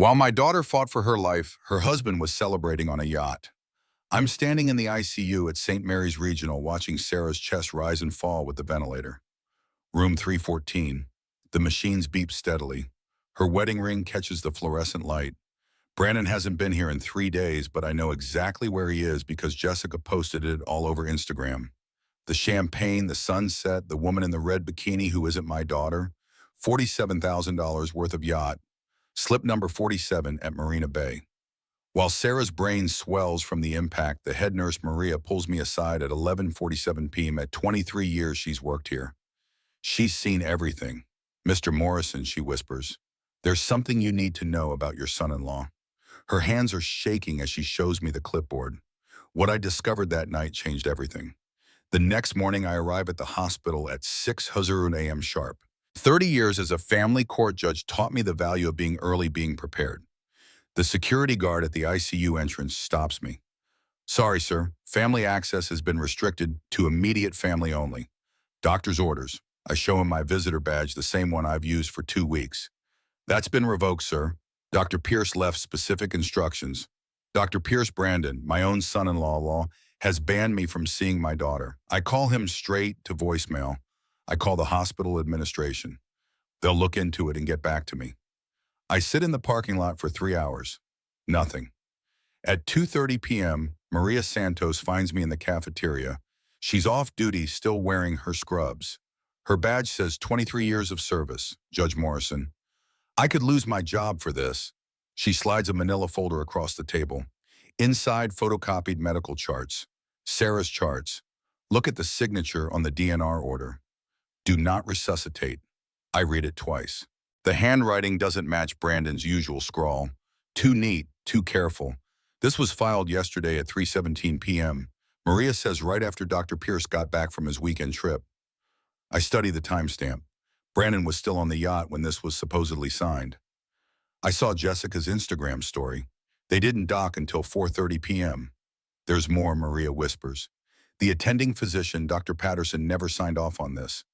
While my daughter fought for her life, her husband was celebrating on a yacht. I'm standing in the ICU at St. Mary's Regional watching Sarah's chest rise and fall with the ventilator. Room 314. The machines beep steadily. Her wedding ring catches the fluorescent light. Brandon hasn't been here in 3 days, but I know exactly where he is because Jessica posted it all over Instagram. The champagne, the sunset, the woman in the red bikini who isn't my daughter. $47,000 worth of yacht. Slip number 47 at Marina Bay. While Sarah's brain swells from the impact, the head nurse Maria pulls me aside at 11:47 p.m. At 23 years she's worked here. She's seen everything. Mr. Morrison, she whispers, there's something you need to know about your son-in-law. Her hands are shaking as she shows me the clipboard. What I discovered that night changed everything. The next morning I arrive at the hospital at 6:00 a.m. sharp. 30 years as a family court judge taught me the value of being early, being prepared. The security guard at the ICU entrance stops me. Sorry, sir. Family access has been restricted to immediate family only. Doctor's orders. I show him my visitor badge, the same one I've used for 2 weeks. That's been revoked, sir. Dr. Pierce left specific instructions. Dr. Pierce Brandon, my own son-in-law, has banned me from seeing my daughter. I call him straight to voicemail. I call the hospital administration. They'll look into it and get back to me. I sit in the parking lot for 3 hours. Nothing. At 2:30 p.m., Maria Santos finds me in the cafeteria. She's off duty, still wearing her scrubs. Her badge says 23 years of service, Judge Morrison. I could lose my job for this. She slides a manila folder across the table. Inside, photocopied medical charts. Sarah's charts. Look at the signature on the DNR order. Do not resuscitate. I read it twice. The handwriting doesn't match Brandon's usual scrawl. Too neat, too careful. This was filed yesterday at 3:17 p.m. Maria says right after Dr. Pierce got back from his weekend trip. I study the timestamp. Brandon was still on the yacht when this was supposedly signed. I saw Jessica's Instagram story. They didn't dock until 4:30 p.m. There's more, Maria whispers. The attending physician, Dr. Patterson, never signed off on this.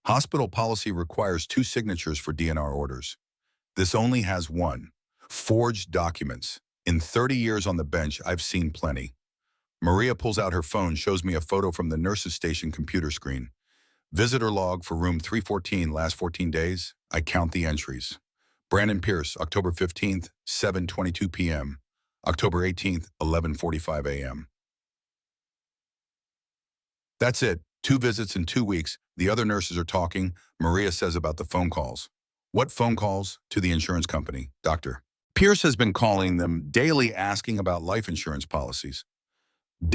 Hospital policy requires 2 signatures for DNR orders. This only has 1. Forged documents. In 30 years on the bench, I've seen plenty. Maria pulls out her phone, shows me a photo from the nurse's station computer screen. Visitor log for room 314, last 14 days. I count the entries. Brandon Pierce, October 15th, 7:22 p.m. October 18th, 11:45 a.m. That's it. 2 visits in 2 weeks. The other nurses are talking. Maria says about the phone calls. What phone calls? To the insurance company, doctor. Pierce has been calling them daily asking about life insurance policies.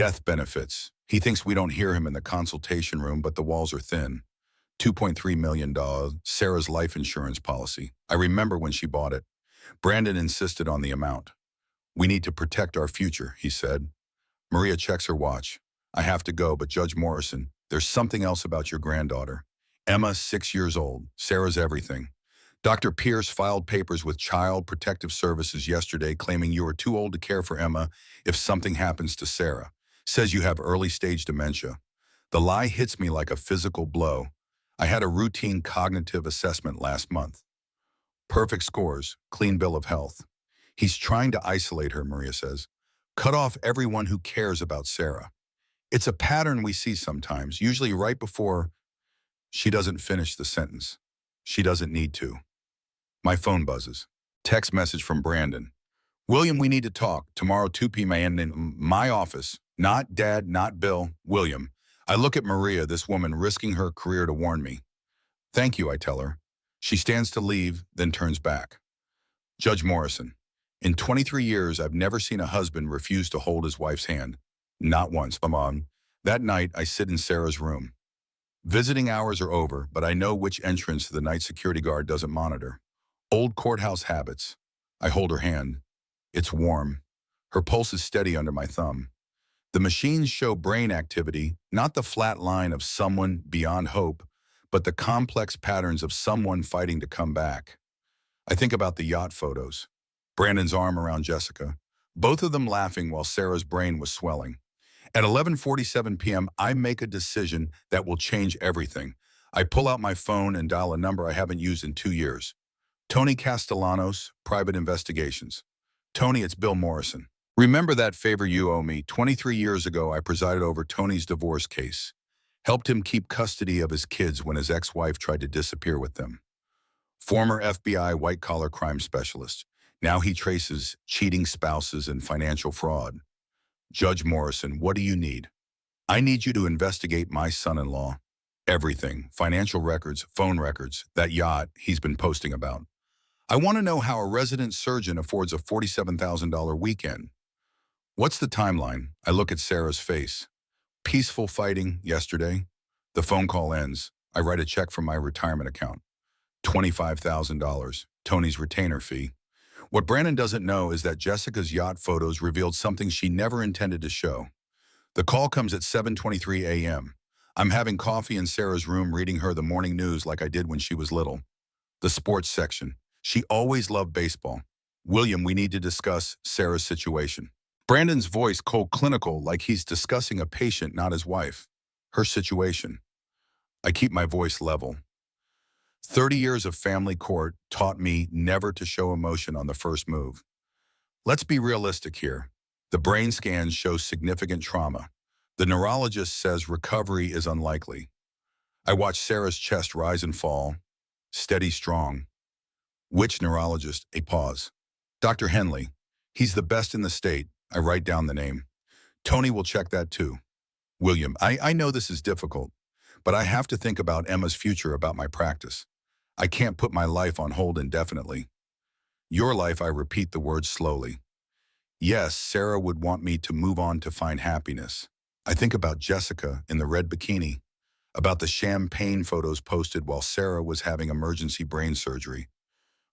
Death benefits. He thinks we don't hear him in the consultation room, but the walls are thin. $2.3 million, Sarah's life insurance policy. I remember when she bought it. Brandon insisted on the amount. We need to protect our future, he said. Maria checks her watch. I have to go, but Judge Morrison, there's something else about your granddaughter. Emma, 6 years old. Sarah's everything. Dr. Pierce filed papers with Child Protective Services yesterday claiming you are too old to care for Emma if something happens to Sarah. Says you have early-stage dementia. The lie hits me like a physical blow. I had a routine cognitive assessment last month. Perfect scores, clean bill of health. He's trying to isolate her, Maria says. Cut off everyone who cares about Sarah. It's a pattern we see sometimes, usually right before. She doesn't finish the sentence. She doesn't need to. My phone buzzes. Text message from Brandon. William, we need to talk. Tomorrow, 2 p.m. in my office. Not Dad, not Bill. William. I look at Maria, this woman risking her career to warn me. Thank you, I tell her. She stands to leave, then turns back. Judge Morrison. In 23 years, I've never seen a husband refuse to hold his wife's hand. Not once, Mom. That night, I sit in Sarah's room. Visiting hours are over, but I know which entrance the night security guard doesn't monitor. Old courthouse habits. I hold her hand. It's warm. Her pulse is steady under my thumb. The machines show brain activity, not the flat line of someone beyond hope, but the complex patterns of someone fighting to come back. I think about the yacht photos. Brandon's arm around Jessica. Both of them laughing while Sarah's brain was swelling. At 11:47 p.m., I make a decision that will change everything. I pull out my phone and dial a number I haven't used in 2 years. Tony Castellanos, Private Investigations. Tony, it's Bill Morrison. Remember that favor you owe me? 23 years ago, I presided over Tony's divorce case. Helped him keep custody of his kids when his ex-wife tried to disappear with them. Former FBI white-collar crime specialist. Now he traces cheating spouses and financial fraud. Judge Morrison, what do you need? I need you to investigate my son-in-law. Everything. Financial records, phone records, that yacht he's been posting about. I want to know how a resident surgeon affords a $47,000 weekend. What's the timeline? I look at Sarah's face. Peaceful fighting yesterday. The phone call ends. I write a check from my retirement account. $25,000. Tony's retainer fee. What Brandon doesn't know is that Jessica's yacht photos revealed something she never intended to show. The call comes at 7:23 a.m. I'm having coffee in Sarah's room reading her the morning news like I did when she was little. The sports section. She always loved baseball. William, we need to discuss Sarah's situation. Brandon's voice cold clinical like he's discussing a patient, not his wife. Her situation. I keep my voice level. 30 years of family court taught me never to show emotion on the first move. Let's be realistic here. The brain scans show significant trauma. The neurologist says recovery is unlikely. I watch Sarah's chest rise and fall. Steady, strong. Which neurologist? A pause. Dr. Henley. He's the best in the state. I write down the name. Tony will check that too. William, I know this is difficult, but I have to think about Emma's future, about my practice. I can't put my life on hold indefinitely. Your life, I repeat the words slowly. Yes, Sarah would want me to move on to find happiness. I think about Jessica in the red bikini, about the champagne photos posted while Sarah was having emergency brain surgery.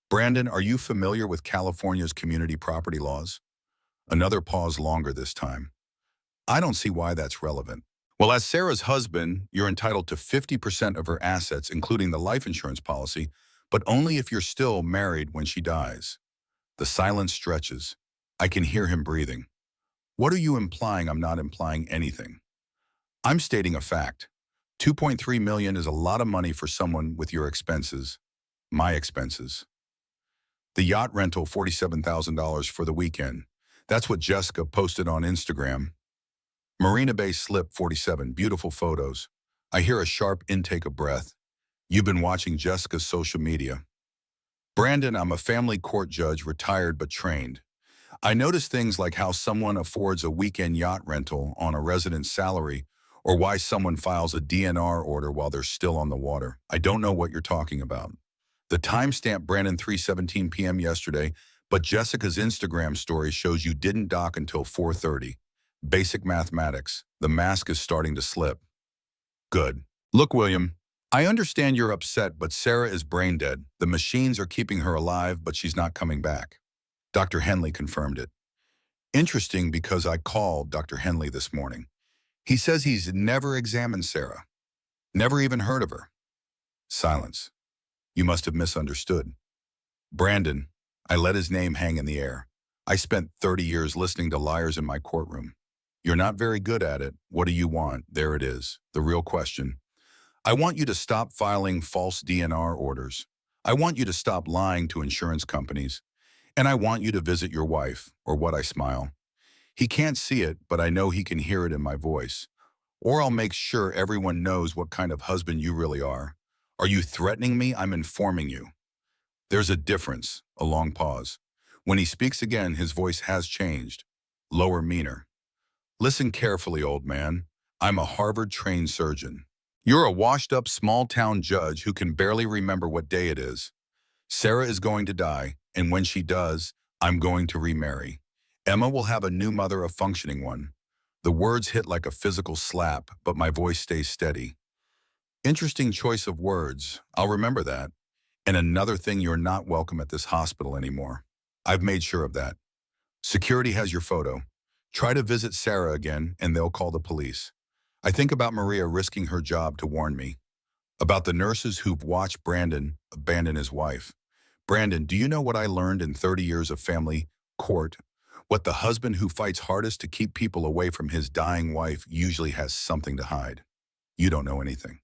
Brandon, are you familiar with California's community property laws? Another pause, longer this time. I don't see why that's relevant. Well, as Sarah's husband, you're entitled to 50% of her assets, including the life insurance policy, but only if you're still married when she dies. The silence stretches. I can hear him breathing. What are you implying? I'm not implying anything. I'm stating a fact. $2.3 million is a lot of money for someone with your expenses, my expenses. The yacht rental, $47,000 for the weekend. That's what Jessica posted on Instagram. Marina Bay slip, 47, beautiful photos. I hear a sharp intake of breath. You've been watching Jessica's social media. Brandon, I'm a family court judge, retired but trained. I notice things like how someone affords a weekend yacht rental on a resident's salary, or why someone files a DNR order while they're still on the water. I don't know what you're talking about. The timestamp, Brandon, 3:17 p.m. yesterday, but Jessica's Instagram story shows you didn't dock until 4:30. Basic mathematics. The mask is starting to slip. Good. Look, William, I understand you're upset, but Sarah is brain dead. The machines are keeping her alive, but she's not coming back. Dr. Henley confirmed it. Interesting, because I called Dr. Henley this morning. He says he's never examined Sarah. Never even heard of her. Silence. You must have misunderstood. Brandon, I let his name hang in the air. I spent 30 years listening to liars in my courtroom. You're not very good at it. What do you want? There it is, the real question. I want you to stop filing false DNR orders. I want you to stop lying to insurance companies. And I want you to visit your wife, or what, I smile. He can't see it, but I know he can hear it in my voice. Or I'll make sure everyone knows what kind of husband you really are. Are you threatening me? I'm informing you. There's a difference, a long pause. When he speaks again, his voice has changed. Lower, meaner. Listen carefully, old man. I'm a Harvard-trained surgeon. You're a washed-up small-town judge who can barely remember what day it is. Sarah is going to die, and when she does, I'm going to remarry. Emma will have a new mother, a functioning one. The words hit like a physical slap, but my voice stays steady. Interesting choice of words. I'll remember that. And another thing, you're not welcome at this hospital anymore. I've made sure of that. Security has your photo. Try to visit Sarah again, and they'll call the police. I think about Maria risking her job to warn me. About the nurses who've watched Brandon abandon his wife. Brandon, do you know what I learned in 30 years of family court? What the husband who fights hardest to keep people away from his dying wife usually has something to hide. You don't know anything.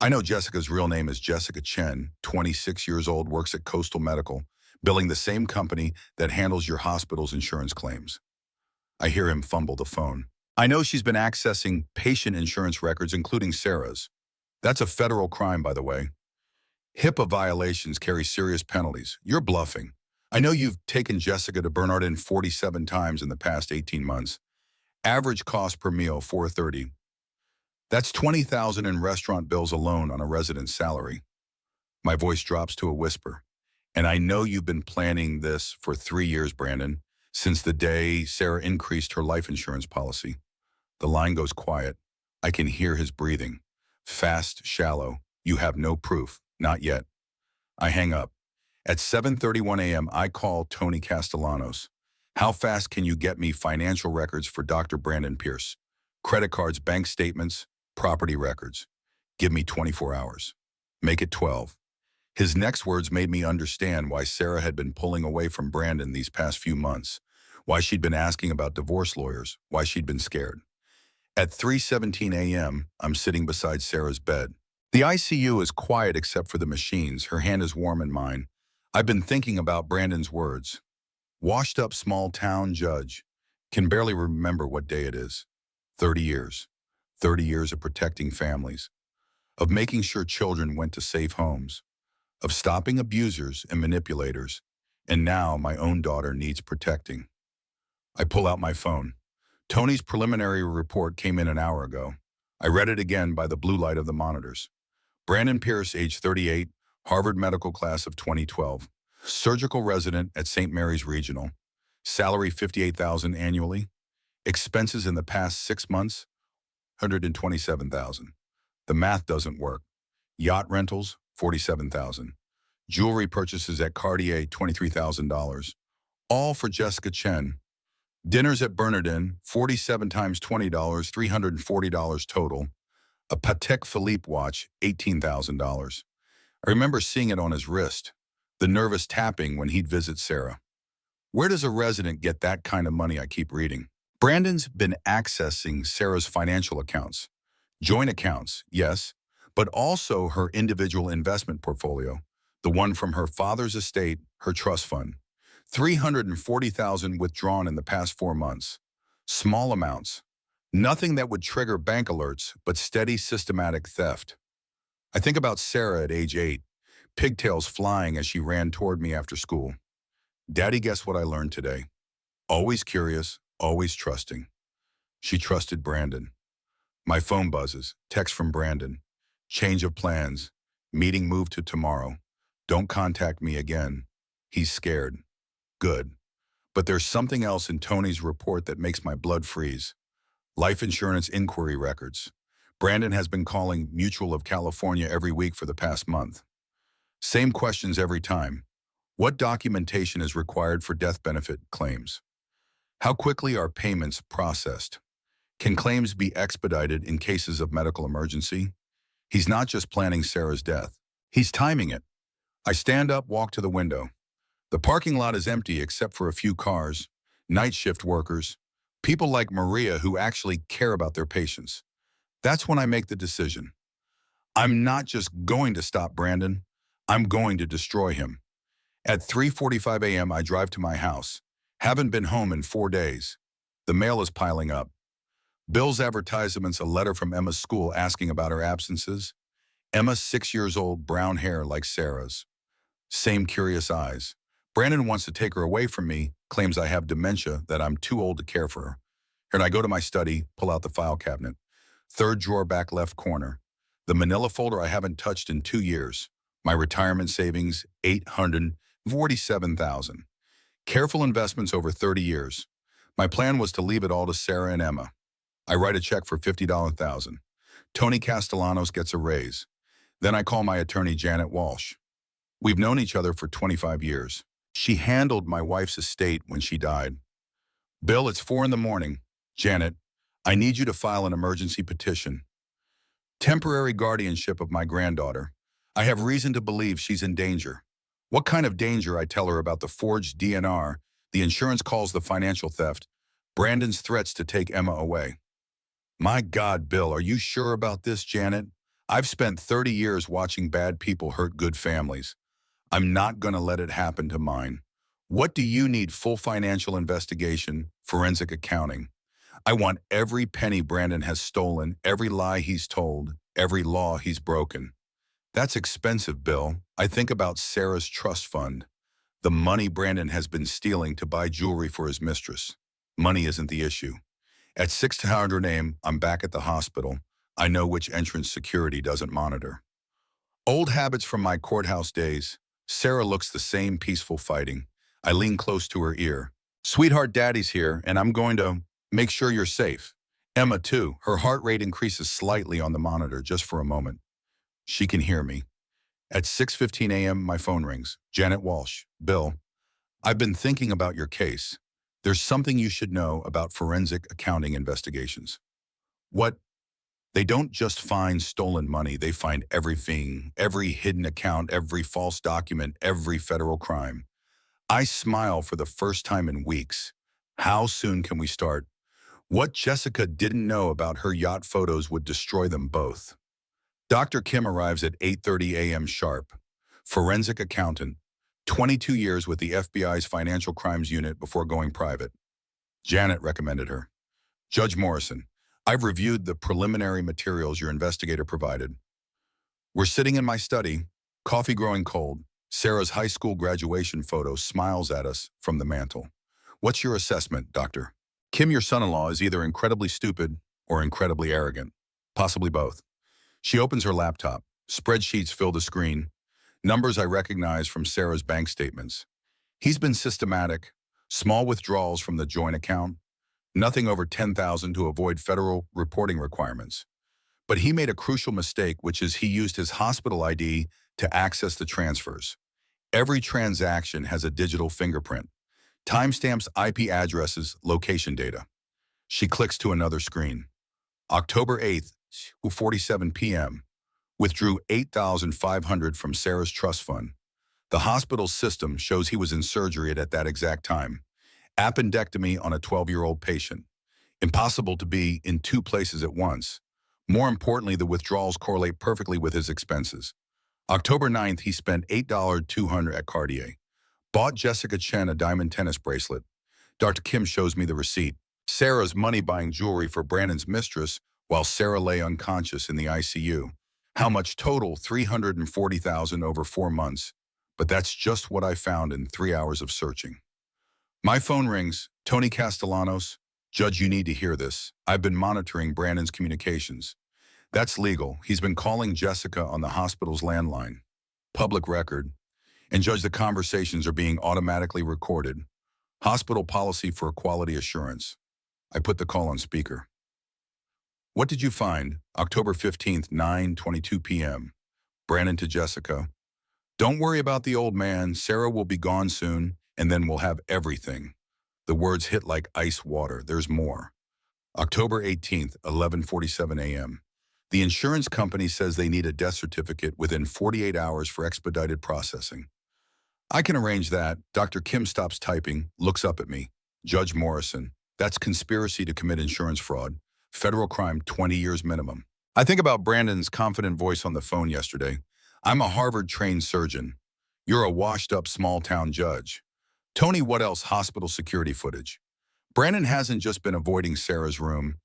I know Jessica's real name is Jessica Chen, 26 years old, works at Coastal Medical, billing the same company that handles your hospital's insurance claims. I hear him fumble the phone. I know she's been accessing patient insurance records, including Sarah's. That's a federal crime, by the way. HIPAA violations carry serious penalties. You're bluffing. I know you've taken Jessica to Bernardin 47 times in the past 18 months. Average cost per meal, $4.30. That's $20,000 in restaurant bills alone on a resident's salary. My voice drops to a whisper. And I know you've been planning this for 3 years, Brandon, since the day Sarah increased her life insurance policy. The line goes quiet. I can hear his breathing. Fast, shallow. You have no proof. Not yet. I hang up. At 7:31 a.m., I call Tony Castellanos. How fast can you get me financial records for Dr. Brandon Pierce? Credit cards, bank statements, property records. Give me 24 hours. Make it 12. His next words made me understand why Sarah had been pulling away from Brandon these past few months, why she'd been asking about divorce lawyers, why she'd been scared. At 3:17 a.m., I'm sitting beside Sarah's bed. The ICU is quiet except for the machines. Her hand is warm in mine. I've been thinking about Brandon's words. Washed up small town judge. Can barely remember what day it is. 30 years. 30 years of protecting families. Of making sure children went to safe homes. Of stopping abusers and manipulators. And now my own daughter needs protecting. I pull out my phone. Tony's preliminary report came in an hour ago. I read it again by the blue light of the monitors. Brandon Pierce, age 38, Harvard Medical class of 2012. Surgical resident at St. Mary's Regional. Salary $58,000 annually. Expenses in the past 6 months, $127,000. The math doesn't work. Yacht rentals, $47,000. Jewelry purchases at Cartier, $23,000. All for Jessica Chen. Dinners at Bernardin, 47 times $20, $340 total. A Patek Philippe watch, $18,000. I remember seeing it on his wrist, the nervous tapping when he'd visit Sarah. Where does a resident get that kind of money, I keep reading? Brandon's been accessing Sarah's financial accounts. Joint accounts, yes, but also her individual investment portfolio, the one from her father's estate, her trust fund. $340,000 withdrawn in the past 4 months. Small amounts. Nothing that would trigger bank alerts, but steady, systematic theft. I think about Sarah at age 8, pigtails flying as she ran toward me after school. Daddy, guess what I learned today? Always curious, always trusting. She trusted Brandon. My phone buzzes, text from Brandon. Change of plans. Meeting moved to tomorrow. Don't contact me again. He's scared. Good. But there's something else in Tony's report that makes my blood freeze. Life insurance inquiry records. Brandon has been calling Mutual of California every week for the past month. Same questions every time. What documentation is required for death benefit claims? How quickly are payments processed? Can claims be expedited in cases of medical emergency? He's not just planning Sarah's death. He's timing it. I stand up, walk to the window. The parking lot is empty except for a few cars, night shift workers, people like Maria who actually care about their patients. That's when I make the decision. I'm not just going to stop Brandon. I'm going to destroy him. At 3:45 a.m., I drive to my house. Haven't been home in 4 days. The mail is piling up. Bill's advertisements, a letter from Emma's school asking about her absences. Emma, 6 years old, brown hair like Sarah's. Same curious eyes. Brandon wants to take her away from me, claims I have dementia, that I'm too old to care for her. And I go to my study, pull out the file cabinet. Third drawer back left corner. The manila folder I haven't touched in 2 years. My retirement savings, $847,000. Careful investments over 30 years. My plan was to leave it all to Sarah and Emma. I write a check for $50,000. Tony Castellanos gets a raise. Then I call my attorney, Janet Walsh. We've known each other for 25 years. She handled my wife's estate when she died. Bill, it's 4 in the morning. Janet, I need you to file an emergency petition. Temporary guardianship of my granddaughter. I have reason to believe she's in danger. What kind of danger? I tell her about the forged DNR, the insurance calls, the financial theft, Brandon's threats to take Emma away. My God, Bill, are you sure about this, Janet? I've spent 30 years watching bad people hurt good families. I'm not going to let it happen to mine. What do you need? Full financial investigation, forensic accounting. I want every penny Brandon has stolen, every lie he's told, every law he's broken. That's expensive, Bill. I think about Sarah's trust fund, the money Brandon has been stealing to buy jewelry for his mistress. Money isn't the issue. At 600 AM, I'm back at the hospital. I know which entrance security doesn't monitor. Old habits from my courthouse days. Sarah looks the same, peaceful, fighting. I lean close to her ear. Sweetheart, Daddy's here, and I'm going to make sure you're safe. Emma, too. Her heart rate increases slightly on the monitor just for a moment. She can hear me. At 6:15 AM, my phone rings. Janet Walsh. Bill, I've been thinking about your case. There's something you should know about forensic accounting investigations. What? They don't just find stolen money, they find everything, every hidden account, every false document, every federal crime. I smile for the first time in weeks. How soon can we start? What Jessica didn't know about her yacht photos would destroy them both. Dr. Kim arrives at 8:30 AM sharp. Forensic accountant, 22 years with the FBI's Financial Crimes Unit before going private. Janet recommended her. Judge Morrison, I've reviewed the preliminary materials your investigator provided. We're sitting in my study, coffee growing cold. Sarah's high school graduation photo smiles at us from the mantel. What's your assessment, Doctor? Kim, your son-in-law, is either incredibly stupid or incredibly arrogant. Possibly both. She opens her laptop. Spreadsheets fill the screen. Numbers I recognize from Sarah's bank statements. He's been systematic. Small withdrawals from the joint account. Nothing over $10,000 to avoid federal reporting requirements. But he made a crucial mistake, which is he used his hospital ID to access the transfers. Every transaction has a digital fingerprint. Timestamps, IP addresses, location data. She clicks to another screen. October 8th, 2:47 p.m. Withdrew $8,500 from Sarah's trust fund. The hospital system shows he was in surgery at that exact time. Appendectomy on a 12-year-old patient. Impossible to be in two places at once. More importantly, the withdrawals correlate perfectly with his expenses. October 9th, he spent $8,200 at Cartier. Bought Jessica Chen a diamond tennis bracelet. Dr. Kim shows me the receipt. Sarah's money-buying jewelry for Brandon's mistress while Sarah lay unconscious in the ICU. How much total? $340,000 over 4 months. But that's just what I found in 3 hours of searching. My phone rings. Tony Castellanos. Judge, you need to hear this. I've been monitoring Brandon's communications. That's legal. He's been calling Jessica on the hospital's landline. Public record. And Judge, the conversations are being automatically recorded. Hospital policy for quality assurance. I put the call on speaker. What did you find? October 15th, 9:22 p.m. Brandon to Jessica. Don't worry about the old man. Sarah will be gone soon, and then we'll have everything. The words hit like ice water. There's more. October 18th, 11:47 a.m. The insurance company says they need a death certificate within 48 hours for expedited processing. I can arrange that. Dr. Kim stops typing, looks up at me. Judge Morrison, that's conspiracy to commit insurance fraud. Federal crime, 20 years minimum. I think about Brandon's confident voice on the phone yesterday. I'm a Harvard-trained surgeon. You're a washed-up small-town judge. Tony, what else? Hospital security footage. Brandon hasn't just been avoiding Sarah's room.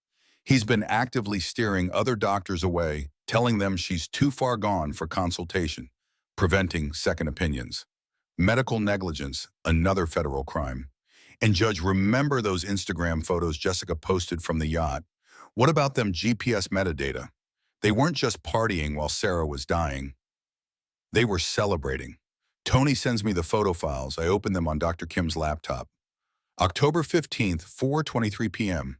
He's been actively steering other doctors away, telling them she's too far gone for consultation, preventing second opinions. Medical negligence, another federal crime. And Judge, remember those Instagram photos Jessica posted from the yacht? What about them GPS metadata? They weren't just partying while Sarah was dying. They were celebrating. Tony sends me the photo files. I open them on Dr. Kim's laptop. October 15th, 4:23 p.m.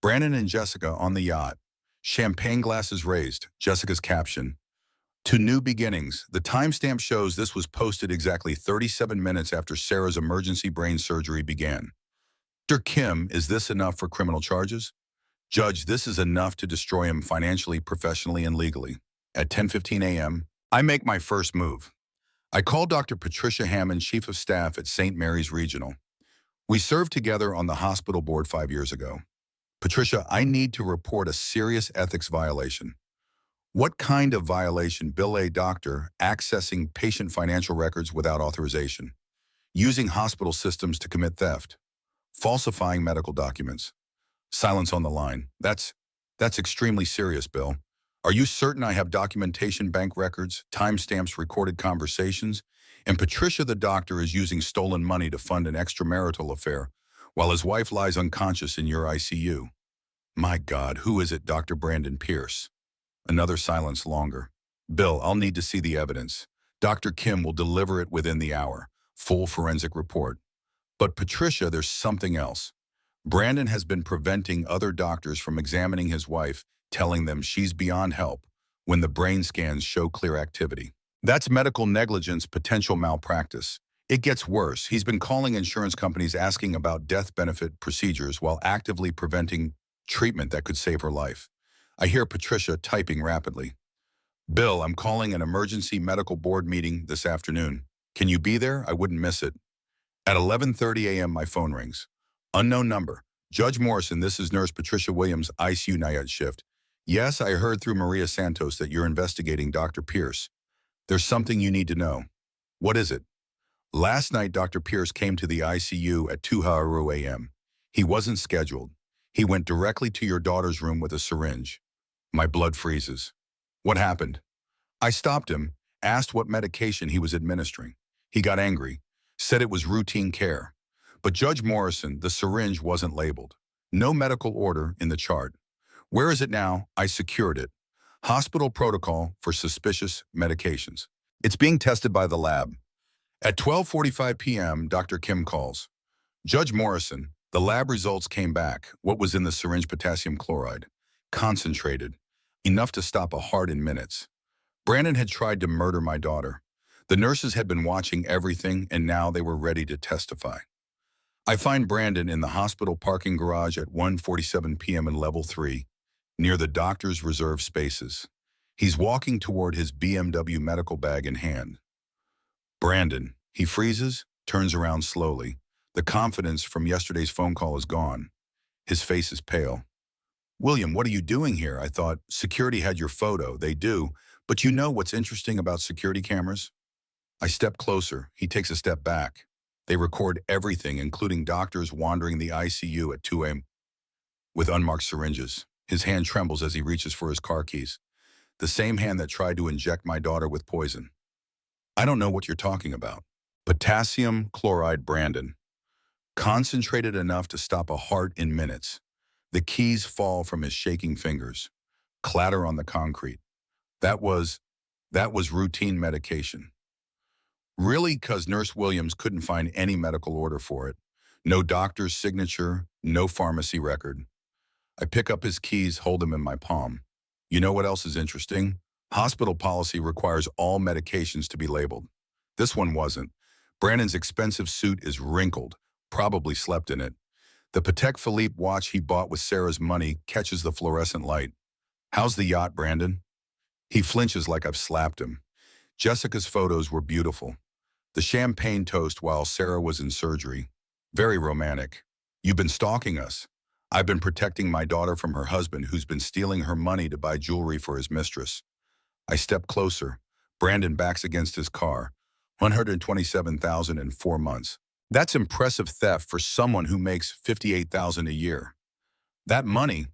Brandon and Jessica on the yacht. Champagne glasses raised. Jessica's caption. To new beginnings. The timestamp shows this was posted exactly 37 minutes after Sarah's emergency brain surgery began. Dr. Kim, is this enough for criminal charges? Judge, this is enough to destroy him financially, professionally, and legally. At 10:15 a.m., I make my first move. I call Dr. Patricia Hammond, Chief of Staff at St. Mary's Regional. We served together on the hospital board 5 years ago. Patricia, I need to report a serious ethics violation. What kind of violation? Bill a doctor accessing patient financial records without authorization, using hospital systems to commit theft, falsifying medical documents. Silence on the line. That's extremely serious, Bill. Are you certain I have documentation, bank records, timestamps, recorded conversations? And Patricia, the doctor, is using stolen money to fund an extramarital affair while his wife lies unconscious in your ICU. My God, who is it, Dr. Brandon Pierce? Another silence longer. Bill, I'll need to see the evidence. Dr. Kim will deliver it within the hour. Full forensic report. But Patricia, there's something else. Brandon has been preventing other doctors from examining his wife, telling them she's beyond help when the brain scans show clear activity. That's medical negligence, potential malpractice. It gets worse. He's been calling insurance companies asking about death benefit procedures while actively preventing treatment that could save her life. I hear Patricia typing rapidly. Bill, I'm calling an emergency medical board meeting this afternoon. Can you be there? I wouldn't miss it. At 11:30 a.m., my phone rings. Unknown number. Judge Morrison, this is Nurse Patricia Williams, ICU night shift. Yes, I heard through Maria Santos that you're investigating Dr. Pierce. There's something you need to know. What is it? Last night, Dr. Pierce came to the ICU at 2 a.m. He wasn't scheduled. He went directly to your daughter's room with a syringe. My blood freezes. What happened? I stopped him, asked what medication he was administering. He got angry, said it was routine care. But Judge Morrison, the syringe wasn't labeled. No medical order in the chart. Where is it now? I secured it. Hospital protocol for suspicious medications. It's being tested by the lab. At 12:45 p.m., Dr. Kim calls. Judge Morrison, the lab results came back. What was in the syringe? Potassium chloride. Concentrated. Enough to stop a heart in minutes. Brandon had tried to murder my daughter. The nurses had been watching everything, and now they were ready to testify. I find Brandon in the hospital parking garage at 1:47 p.m. in level 3, near the doctor's reserved spaces. He's walking toward his BMW medical bag in hand. Brandon, he freezes, turns around slowly. The confidence from yesterday's phone call is gone. His face is pale. William, what are you doing here? I thought security had your photo. They do, but you know what's interesting about security cameras? I step closer. He takes a step back. They record everything, including doctors wandering the ICU at 2 a.m. with unmarked syringes. His hand trembles as he reaches for his car keys. The same hand that tried to inject my daughter with poison. I don't know what you're talking about. Potassium chloride, Brandon. Concentrated enough to stop a heart in minutes. The keys fall from his shaking fingers. Clatter on the concrete. That was routine medication. Really, 'cause Nurse Williams couldn't find any medical order for it. No doctor's signature, no pharmacy record. I pick up his keys, hold them in my palm. You know what else is interesting? Hospital policy requires all medications to be labeled. This one wasn't. Brandon's expensive suit is wrinkled, probably slept in it. The Patek Philippe watch he bought with Sarah's money catches the fluorescent light. How's the yacht, Brandon? He flinches like I've slapped him. Jessica's photos were beautiful. The champagne toast while Sarah was in surgery. Very romantic. You've been stalking us. I've been protecting my daughter from her husband who's been stealing her money to buy jewelry for his mistress. I step closer. Brandon backs against his car. $127,000 in 4 months. That's impressive theft for someone who makes $58,000 a year. That money,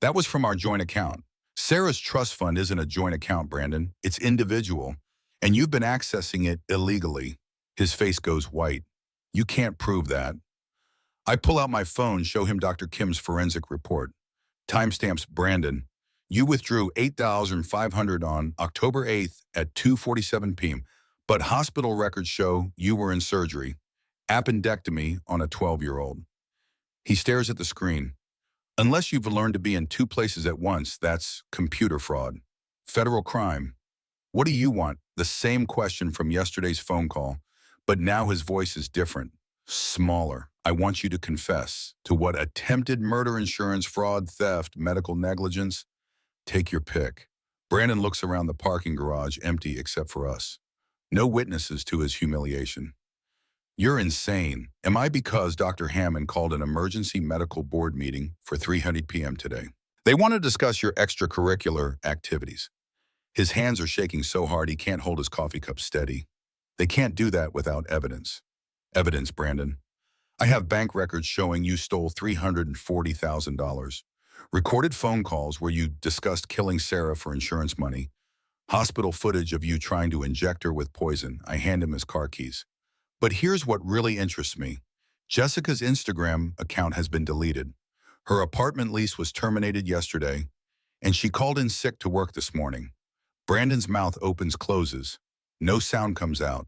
that was from our joint account. Sarah's trust fund isn't a joint account, Brandon. It's individual. And you've been accessing it illegally. His face goes white. You can't prove that. I pull out my phone, show him Dr. Kim's forensic report. Timestamps, Brandon. You withdrew $8,500 on October 8th at 2:47 p.m., but hospital records show you were in surgery. Appendectomy on a 12-year-old. He stares at the screen. Unless you've learned to be in 2 places at once, that's computer fraud. Federal crime. What do you want? The same question from yesterday's phone call, but now his voice is different, smaller. I want you to confess to what? Attempted murder, insurance fraud, theft, medical negligence? Take your pick. Brandon looks around the parking garage, empty except for us. No witnesses to his humiliation. You're insane. Am I? Because Dr. Hammond called an emergency medical board meeting for 3:00 p.m. today. They want to discuss your extracurricular activities. His hands are shaking so hard he can't hold his coffee cup steady. They can't do that without evidence. Evidence, Brandon. I have bank records showing you stole $340,000. Recorded phone calls where you discussed killing Sarah for insurance money. Hospital footage of you trying to inject her with poison. I hand him his car keys. But here's what really interests me. Jessica's Instagram account has been deleted. Her apartment lease was terminated yesterday, and she called in sick to work this morning. Brandon's mouth opens, closes. No sound comes out.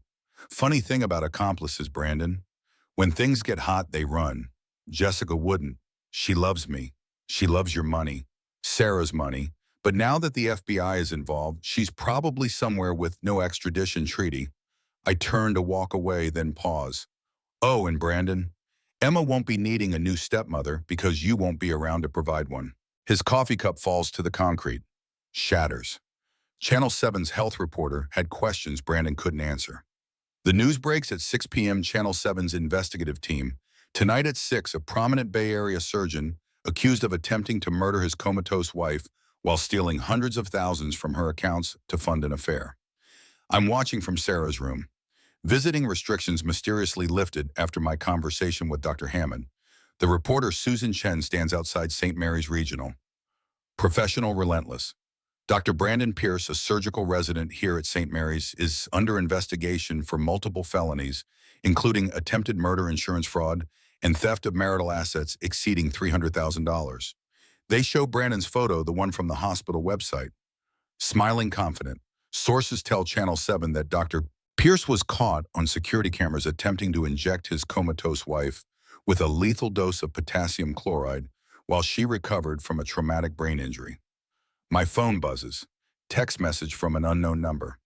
Funny thing about accomplices, Brandon. When things get hot, they run. Jessica wouldn't. She loves me. She loves your money. Sarah's money. But now that the FBI is involved, she's probably somewhere with no extradition treaty. I turn to walk away, then pause. Oh, and Brandon, Emma won't be needing a new stepmother because you won't be around to provide one. His coffee cup falls to the concrete. Shatters. Channel 7's health reporter had questions Brandon couldn't answer. The news breaks at 6 p.m. Channel 7's investigative team. Tonight at 6, a prominent Bay Area surgeon accused of attempting to murder his comatose wife while stealing hundreds of thousands from her accounts to fund an affair. I'm watching from Sarah's room. Visiting restrictions mysteriously lifted after my conversation with Dr. Hammond. The reporter Susan Chen stands outside St. Mary's Regional. Professional, relentless. Dr. Brandon Pierce, a surgical resident here at St. Mary's, is under investigation for multiple felonies, including attempted murder, insurance fraud, and theft of marital assets exceeding $300,000. They show Brandon's photo, the one from the hospital website. Smiling confident. Sources tell Channel 7 that Dr. Pierce was caught on security cameras attempting to inject his comatose wife with a lethal dose of potassium chloride while she recovered from a traumatic brain injury. My phone buzzes. Text message from an unknown number.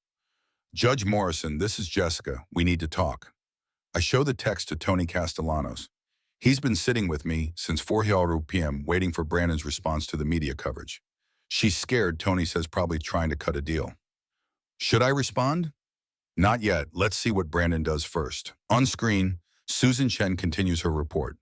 Judge Morrison, this is Jessica. We need to talk. I show the text to Tony Castellanos. He's been sitting with me since 4 p.m. waiting for Brandon's response to the media coverage. She's scared, Tony says, probably trying to cut a deal. Should I respond? Not yet. Let's see what Brandon does first. On screen, Susan Chen continues her report.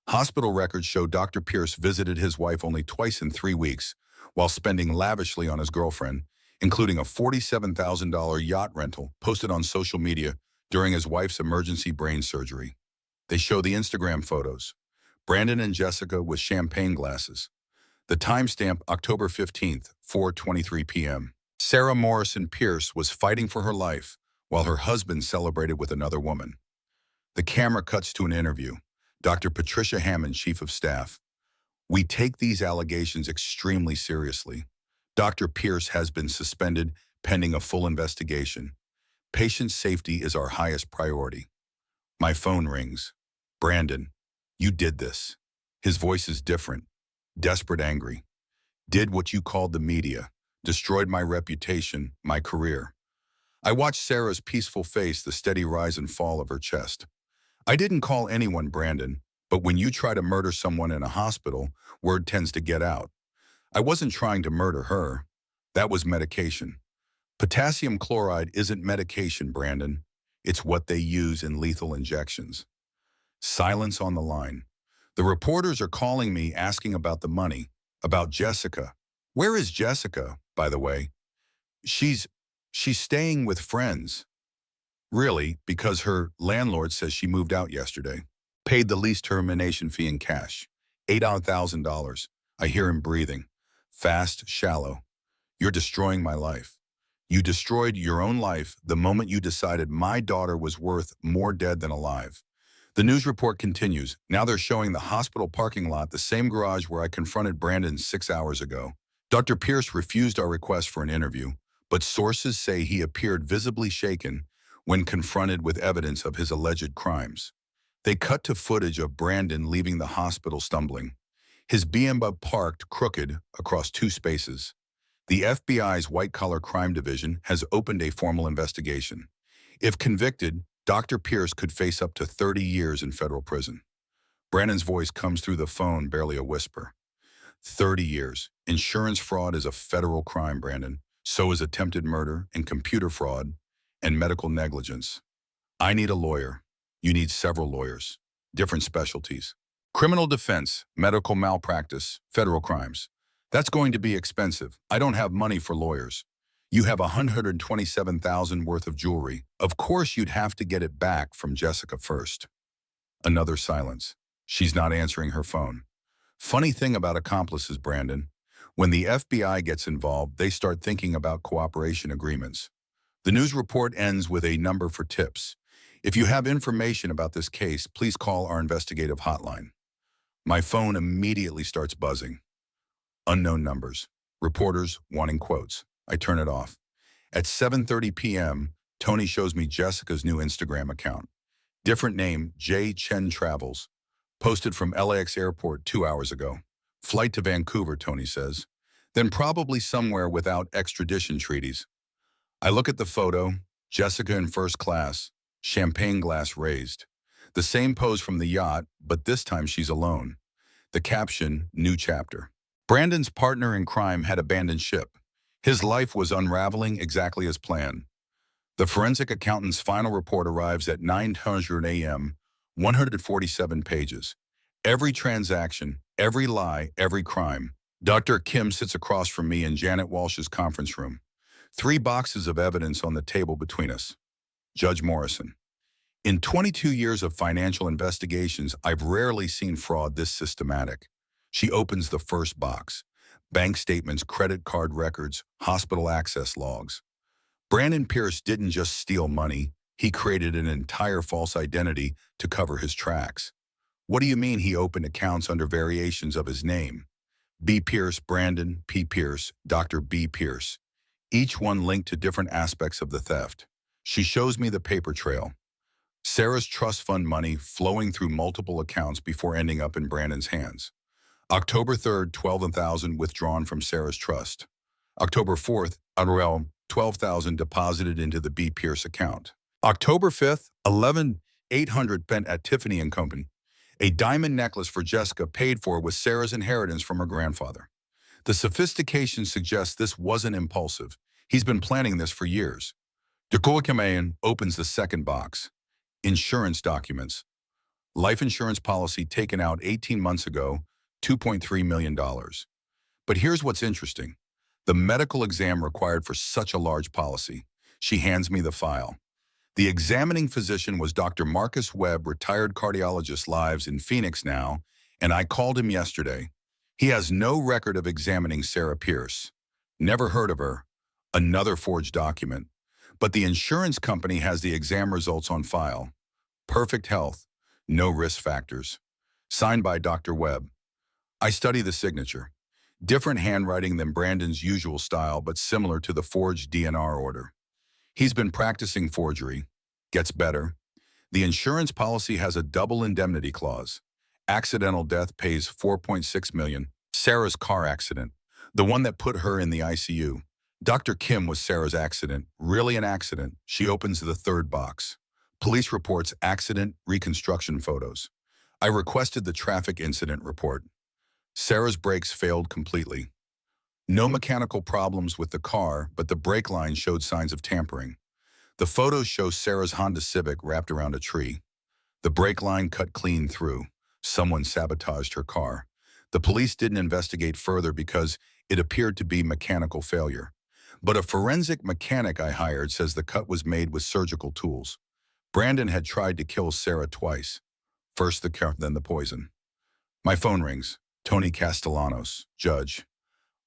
Hospital records show Dr. Pierce visited his wife only twice in 3 weeks, while spending lavishly on his girlfriend, including a $47,000 yacht rental posted on social media during his wife's emergency brain surgery. They show the Instagram photos. Brandon and Jessica with champagne glasses. The timestamp, October 15th, 4:23 p.m. Sarah Morrison Pierce was fighting for her life while her husband celebrated with another woman. The camera cuts to an interview. Dr. Patricia Hammond, Chief of Staff. We take these allegations extremely seriously. Dr. Pierce has been suspended pending a full investigation. Patient safety is our highest priority. My phone rings. Brandon, you did this. His voice is different, desperate, angry. Did what you called the media, destroyed my reputation, my career. I watched Sarah's peaceful face, the steady rise and fall of her chest. I didn't call anyone, Brandon, but when you try to murder someone in a hospital, word tends to get out. I wasn't trying to murder her. That was medication. Potassium chloride isn't medication, Brandon. It's what they use in lethal injections. Silence on the line. The reporters are calling me asking about the money, about Jessica. Where is Jessica, by the way? She's staying with friends. Really, because her landlord says she moved out yesterday. Paid the lease termination fee in cash. $8,000. I hear him breathing. Fast, shallow. You're destroying my life. You destroyed your own life the moment you decided my daughter was worth more dead than alive. The news report continues. Now they're showing the hospital parking lot, the same garage where I confronted Brandon 6 hours ago. Dr. Pierce refused our request for an interview, but sources say he appeared visibly shaken when confronted with evidence of his alleged crimes. They cut to footage of Brandon leaving the hospital stumbling. His BMW parked crooked across 2 spaces. The FBI's white-collar crime division has opened a formal investigation. If convicted, Dr. Pierce could face up to 30 years in federal prison. Brandon's voice comes through the phone, barely a whisper. 30 years. Insurance fraud is a federal crime, Brandon. So is attempted murder and computer fraud and medical negligence. I need a lawyer. You need several lawyers. Different specialties. Criminal defense, medical malpractice, federal crimes. That's going to be expensive. I don't have money for lawyers. You have 127,000 worth of jewelry. Of course you'd have to get it back from Jessica first. Another silence. She's not answering her phone. Funny thing about accomplices, Brandon. When the FBI gets involved, they start thinking about cooperation agreements. The news report ends with a number for tips. If you have information about this case, please call our investigative hotline. My phone immediately starts buzzing. Unknown numbers. Reporters wanting quotes. I turn it off. At 7:30 p.m., Tony shows me Jessica's new Instagram account. Different name, J. Chen Travels. Posted from LAX airport 2 hours ago. Flight to Vancouver, Tony says. Then probably somewhere without extradition treaties. I look at the photo, Jessica in first class, champagne glass raised. The same pose from the yacht, but this time she's alone. The caption, new chapter. Brandon's partner in crime had abandoned ship. His life was unraveling exactly as planned. The forensic accountant's final report arrives at 9:00 a.m., 147 pages. Every transaction, every lie, every crime. Dr. Kim sits across from me in Janet Walsh's conference room. 3 boxes of evidence on the table between us. Judge Morrison. In 22 years of financial investigations, I've rarely seen fraud this systematic. She opens the first box. Bank statements, credit card records, hospital access logs. Brandon Pierce didn't just steal money, he created an entire false identity to cover his tracks. What do you mean he opened accounts under variations of his name? B. Pierce, Brandon, P. Pierce, Dr. B. Pierce. Each one linked to different aspects of the theft. She shows me the paper trail. Sarah's trust fund money flowing through multiple accounts before ending up in Brandon's hands. October 3rd, 12,000 withdrawn from Sarah's trust. October 4th, around 12,000 deposited into the B. Pierce account. October 5th, 11,800 spent at Tiffany & Company. A diamond necklace for Jessica paid for with Sarah's inheritance from her grandfather. The sophistication suggests this wasn't impulsive. He's been planning this for years. Dekoikamayan opens the second box. Insurance documents. Life insurance policy taken out 18 months ago, $2.3 million. But here's what's interesting. The medical exam required for such a large policy. She hands me the file. The examining physician was Dr. Marcus Webb, retired cardiologist, lives in Phoenix now, and I called him yesterday. He has no record of examining Sarah Pierce. Never heard of her. Another forged document. But the insurance company has the exam results on file. Perfect health. No risk factors. Signed by Dr. Webb. I study the signature. Different handwriting than Brandon's usual style, but similar to the forged DNR order. He's been practicing forgery. Gets better. The insurance policy has a double indemnity clause. Accidental death pays $4.6 million. Sarah's car accident, the one that put her in the ICU. Dr. Kim was Sarah's accident. Really an accident? She opens the third box. Police reports accident reconstruction photos. I requested the traffic incident report. Sarah's brakes failed completely. No mechanical problems with the car, but the brake line showed signs of tampering. The photos show Sarah's Honda Civic wrapped around a tree. The brake line cut clean through. Someone sabotaged her car. The police didn't investigate further because it appeared to be mechanical failure. But a forensic mechanic I hired says the cut was made with surgical tools. Brandon had tried to kill Sarah twice. First the car, then the poison. My phone rings. Tony Castellanos, judge.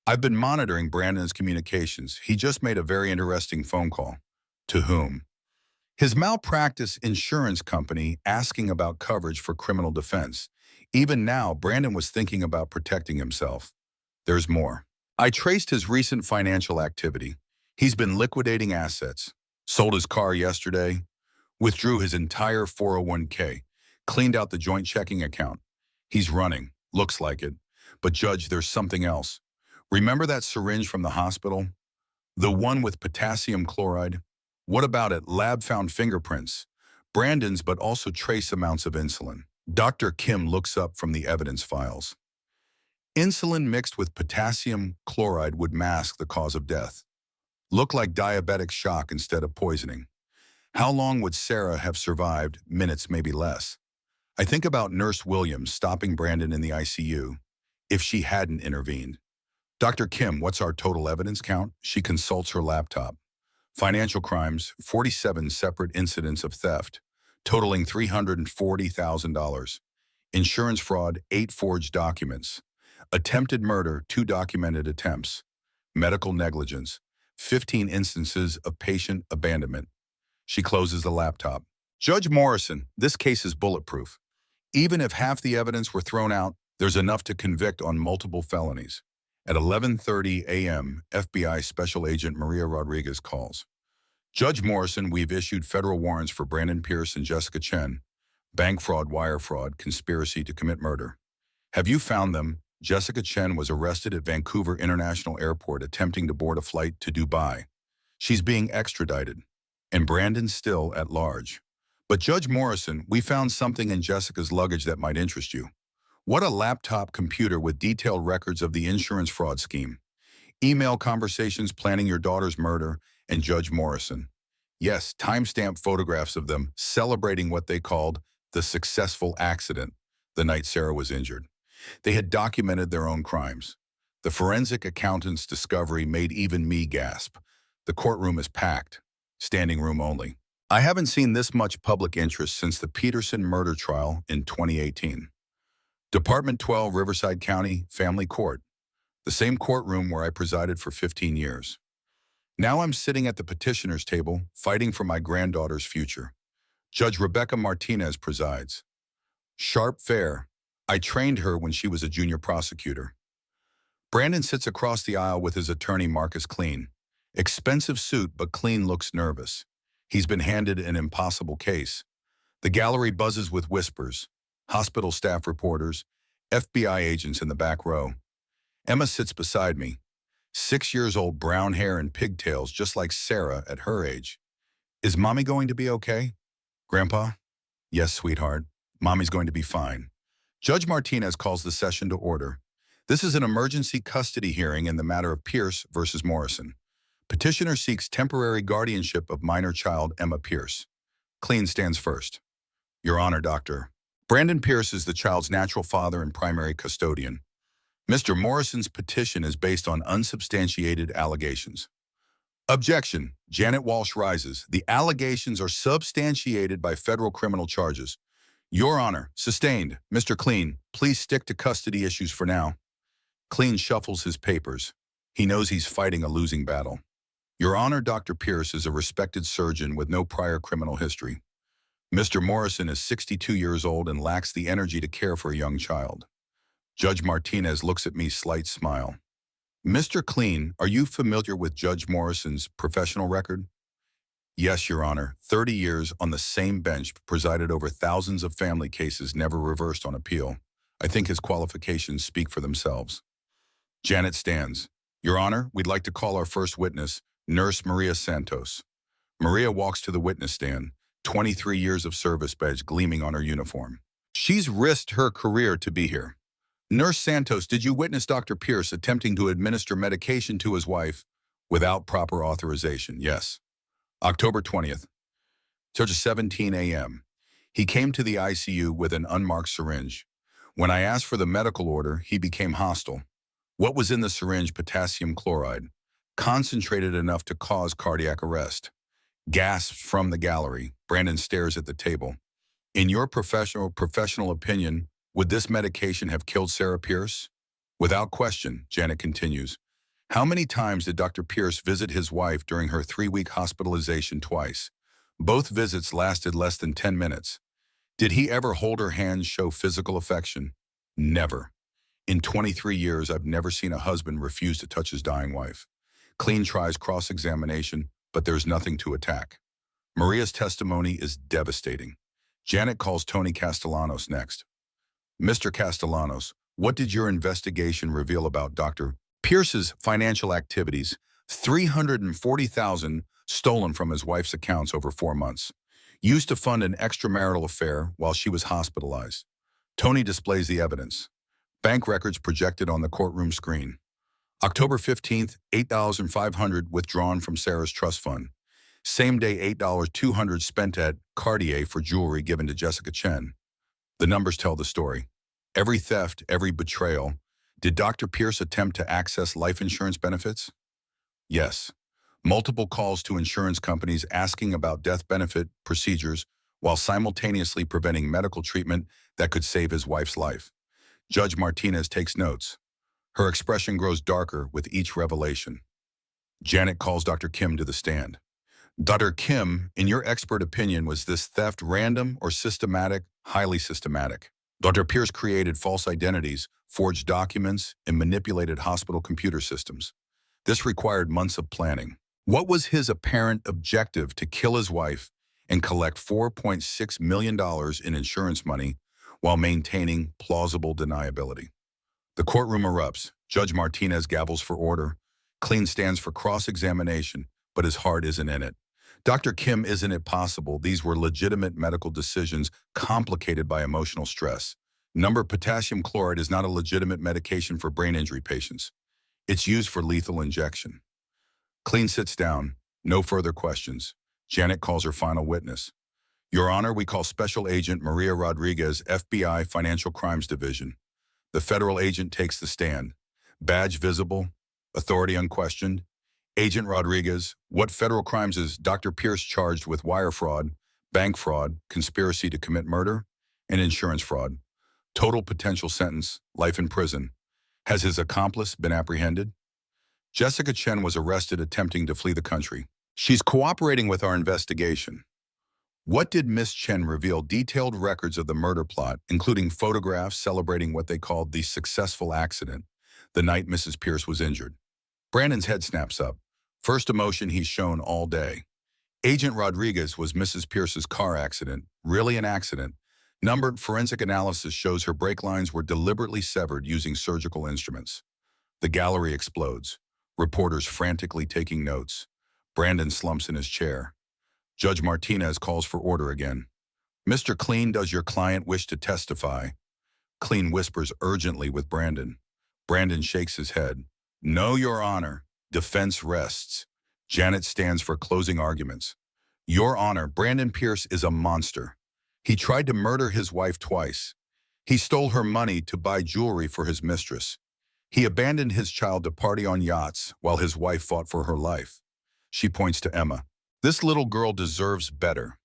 I've been monitoring Brandon's communications. He just made a very interesting phone call. To whom? His malpractice insurance company asking about coverage for criminal defense. Even now, Brandon was thinking about protecting himself. There's more. I traced his recent financial activity. He's been liquidating assets. Sold his car yesterday. Withdrew his entire 401k. Cleaned out the joint checking account. He's running. Looks like it. But Judge, there's something else. Remember that syringe from the hospital? The one with potassium chloride? What about it? Lab found fingerprints. Brandon's, but also trace amounts of insulin. Dr. Kim looks up from the evidence files. Insulin mixed with potassium chloride would mask the cause of death. Look like diabetic shock instead of poisoning. How long would Sarah have survived? Minutes, maybe less. I think about Nurse Williams stopping Brandon in the ICU if she hadn't intervened. Dr. Kim, what's our total evidence count? She consults her laptop. Financial crimes, 47 separate incidents of theft, totaling $340,000. Insurance fraud, 8 forged documents. Attempted murder, 2 documented attempts. Medical negligence, 15 instances of patient abandonment. She closes the laptop. Judge Morrison, this case is bulletproof. Even if half the evidence were thrown out, there's enough to convict on multiple felonies. At 11:30 a.m., FBI Special Agent Maria Rodriguez calls. Judge Morrison, we've issued federal warrants for Brandon Pierce and Jessica Chen. Bank fraud, wire fraud, conspiracy to commit murder. Have you found them? Jessica Chen was arrested at Vancouver International Airport attempting to board a flight to Dubai. She's being extradited. And Brandon's still at large. But Judge Morrison, we found something in Jessica's luggage that might interest you. What a laptop computer with detailed records of the insurance fraud scheme. Email conversations planning your daughter's murder, and Judge Morrison. Yes, timestamp photographs of them celebrating what they called the successful accident the night Sarah was injured. They had documented their own crimes. The forensic accountant's discovery made even me gasp. The courtroom is packed, standing room only. I haven't seen this much public interest since the Peterson murder trial in 2018. Department 12, Riverside County, Family Court, the same courtroom where I presided for 15 years. Now I'm sitting at the petitioner's table, fighting for my granddaughter's future. Judge Rebecca Martinez presides. Sharp fare. I trained her when she was a junior prosecutor. Brandon sits across the aisle with his attorney Marcus Clean. Expensive suit, but Clean looks nervous. He's been handed an impossible case. The gallery buzzes with whispers. Hospital staff reporters, FBI agents in the back row. Emma sits beside me. 6 years old, brown hair and pigtails, just like Sarah at her age. Is Mommy going to be okay? Grandpa? Yes, sweetheart. Mommy's going to be fine. Judge Martinez calls the session to order. This is an emergency custody hearing in the matter of Pierce versus Morrison. Petitioner seeks temporary guardianship of minor child Emma Pierce. Clean stands first. Your Honor, Doctor. Brandon Pierce is the child's natural father and primary custodian. Mr. Morrison's petition is based on unsubstantiated allegations. Objection. Janet Walsh rises. The allegations are substantiated by federal criminal charges. Your Honor, sustained. Mr. Clean, please stick to custody issues for now. Clean shuffles his papers. He knows he's fighting a losing battle. Your Honor, Dr. Pierce is a respected surgeon with no prior criminal history. Mr. Morrison is 62 years old and lacks the energy to care for a young child. Judge Martinez looks at me, slight smile. Mr. Clean, are you familiar with Judge Morrison's professional record? Yes, Your Honor. 30 years on the same bench, presided over thousands of family cases never reversed on appeal. I think his qualifications speak for themselves. Janet stands. Your Honor, we'd like to call our first witness, Nurse Maria Santos. Maria walks to the witness stand, 23 years of service badge gleaming on her uniform. She's risked her career to be here. Nurse Santos, did you witness Dr. Pierce attempting to administer medication to his wife without proper authorization? Yes. October 20th, 7:17 a.m. He came to the ICU with an unmarked syringe. When I asked for the medical order, he became hostile. What was in the syringe? Potassium chloride, concentrated enough to cause cardiac arrest. Gasps from the gallery. Brandon stares at the table. In your professional opinion, would this medication have killed Sarah Pierce? Without question, Janet continues. How many times did Dr. Pierce visit his wife during her 3-week hospitalization? Twice. Both visits lasted less than 10 minutes. Did he ever hold her hand, show physical affection? Never. In 23 years, I've never seen a husband refuse to touch his dying wife. Clean tries cross-examination, but there's nothing to attack. Maria's testimony is devastating. Janet calls Tony Castellanos next. Mr. Castellanos, what did your investigation reveal about Dr. Pierce's financial activities? $340,000 stolen from his wife's accounts over 4 months. Used to fund an extramarital affair while she was hospitalized. Tony displays the evidence. Bank records projected on the courtroom screen. October 15th, $8,500 withdrawn from Sarah's trust fund. Same day, $8,200 spent at Cartier for jewelry given to Jessica Chen. The numbers tell the story. Every theft, every betrayal, Did Dr. Pierce attempt to access life insurance benefits? Yes. Multiple calls to insurance companies asking about death benefit procedures while simultaneously preventing medical treatment that could save his wife's life. Judge Martinez takes notes. Her expression grows darker with each revelation. Janet calls Dr. Kim to the stand. Dr. Kim, in your expert opinion, was this theft random or systematic? Highly systematic. Dr. Pierce created false identities, forged documents, and manipulated hospital computer systems. This required months of planning. What was his apparent objective? To kill his wife and collect $4.6 million in insurance money while maintaining plausible deniability. The courtroom erupts. Judge Martinez gavels for order. Clean stands for cross-examination, but his heart isn't in it. Dr. Kim, isn't it possible these were legitimate medical decisions complicated by emotional stress? Number potassium chloride is not a legitimate medication for brain injury patients. It's used for lethal injection. Clean sits down. No further questions. Janet calls her final witness. Your Honor, we call Special Agent Maria Rodriguez, FBI Financial Crimes Division. The federal agent takes the stand. Badge visible, authority unquestioned. Agent Rodriguez, what federal crimes is Dr. Pierce charged with? Wire fraud, bank fraud, conspiracy to commit murder, and insurance fraud. Total potential sentence, life in prison. Has his accomplice been apprehended? Jessica Chen was arrested attempting to flee the country. She's cooperating with our investigation. What did Miss Chen reveal? Detailed records of the murder plot, including photographs celebrating what they called the successful accident, the night Mrs. Pierce was injured. Brandon's head snaps up. First emotion he's shown all day. Agent Rodriguez, was Mrs. Pierce's car accident really an accident? Numbered forensic analysis shows her brake lines were deliberately severed using surgical instruments. The gallery explodes. Reporters frantically taking notes. Brandon slumps in his chair. Judge Martinez calls for order again. Mr. Clean, does your client wish to testify? Clean whispers urgently with Brandon. Brandon shakes his head. No, Your Honor. Defense rests. Janet stands for closing arguments. Your Honor, Brandon Pierce is a monster. He tried to murder his wife twice. He stole her money to buy jewelry for his mistress. He abandoned his child to party on yachts while his wife fought for her life. She points to Emma. This little girl deserves better.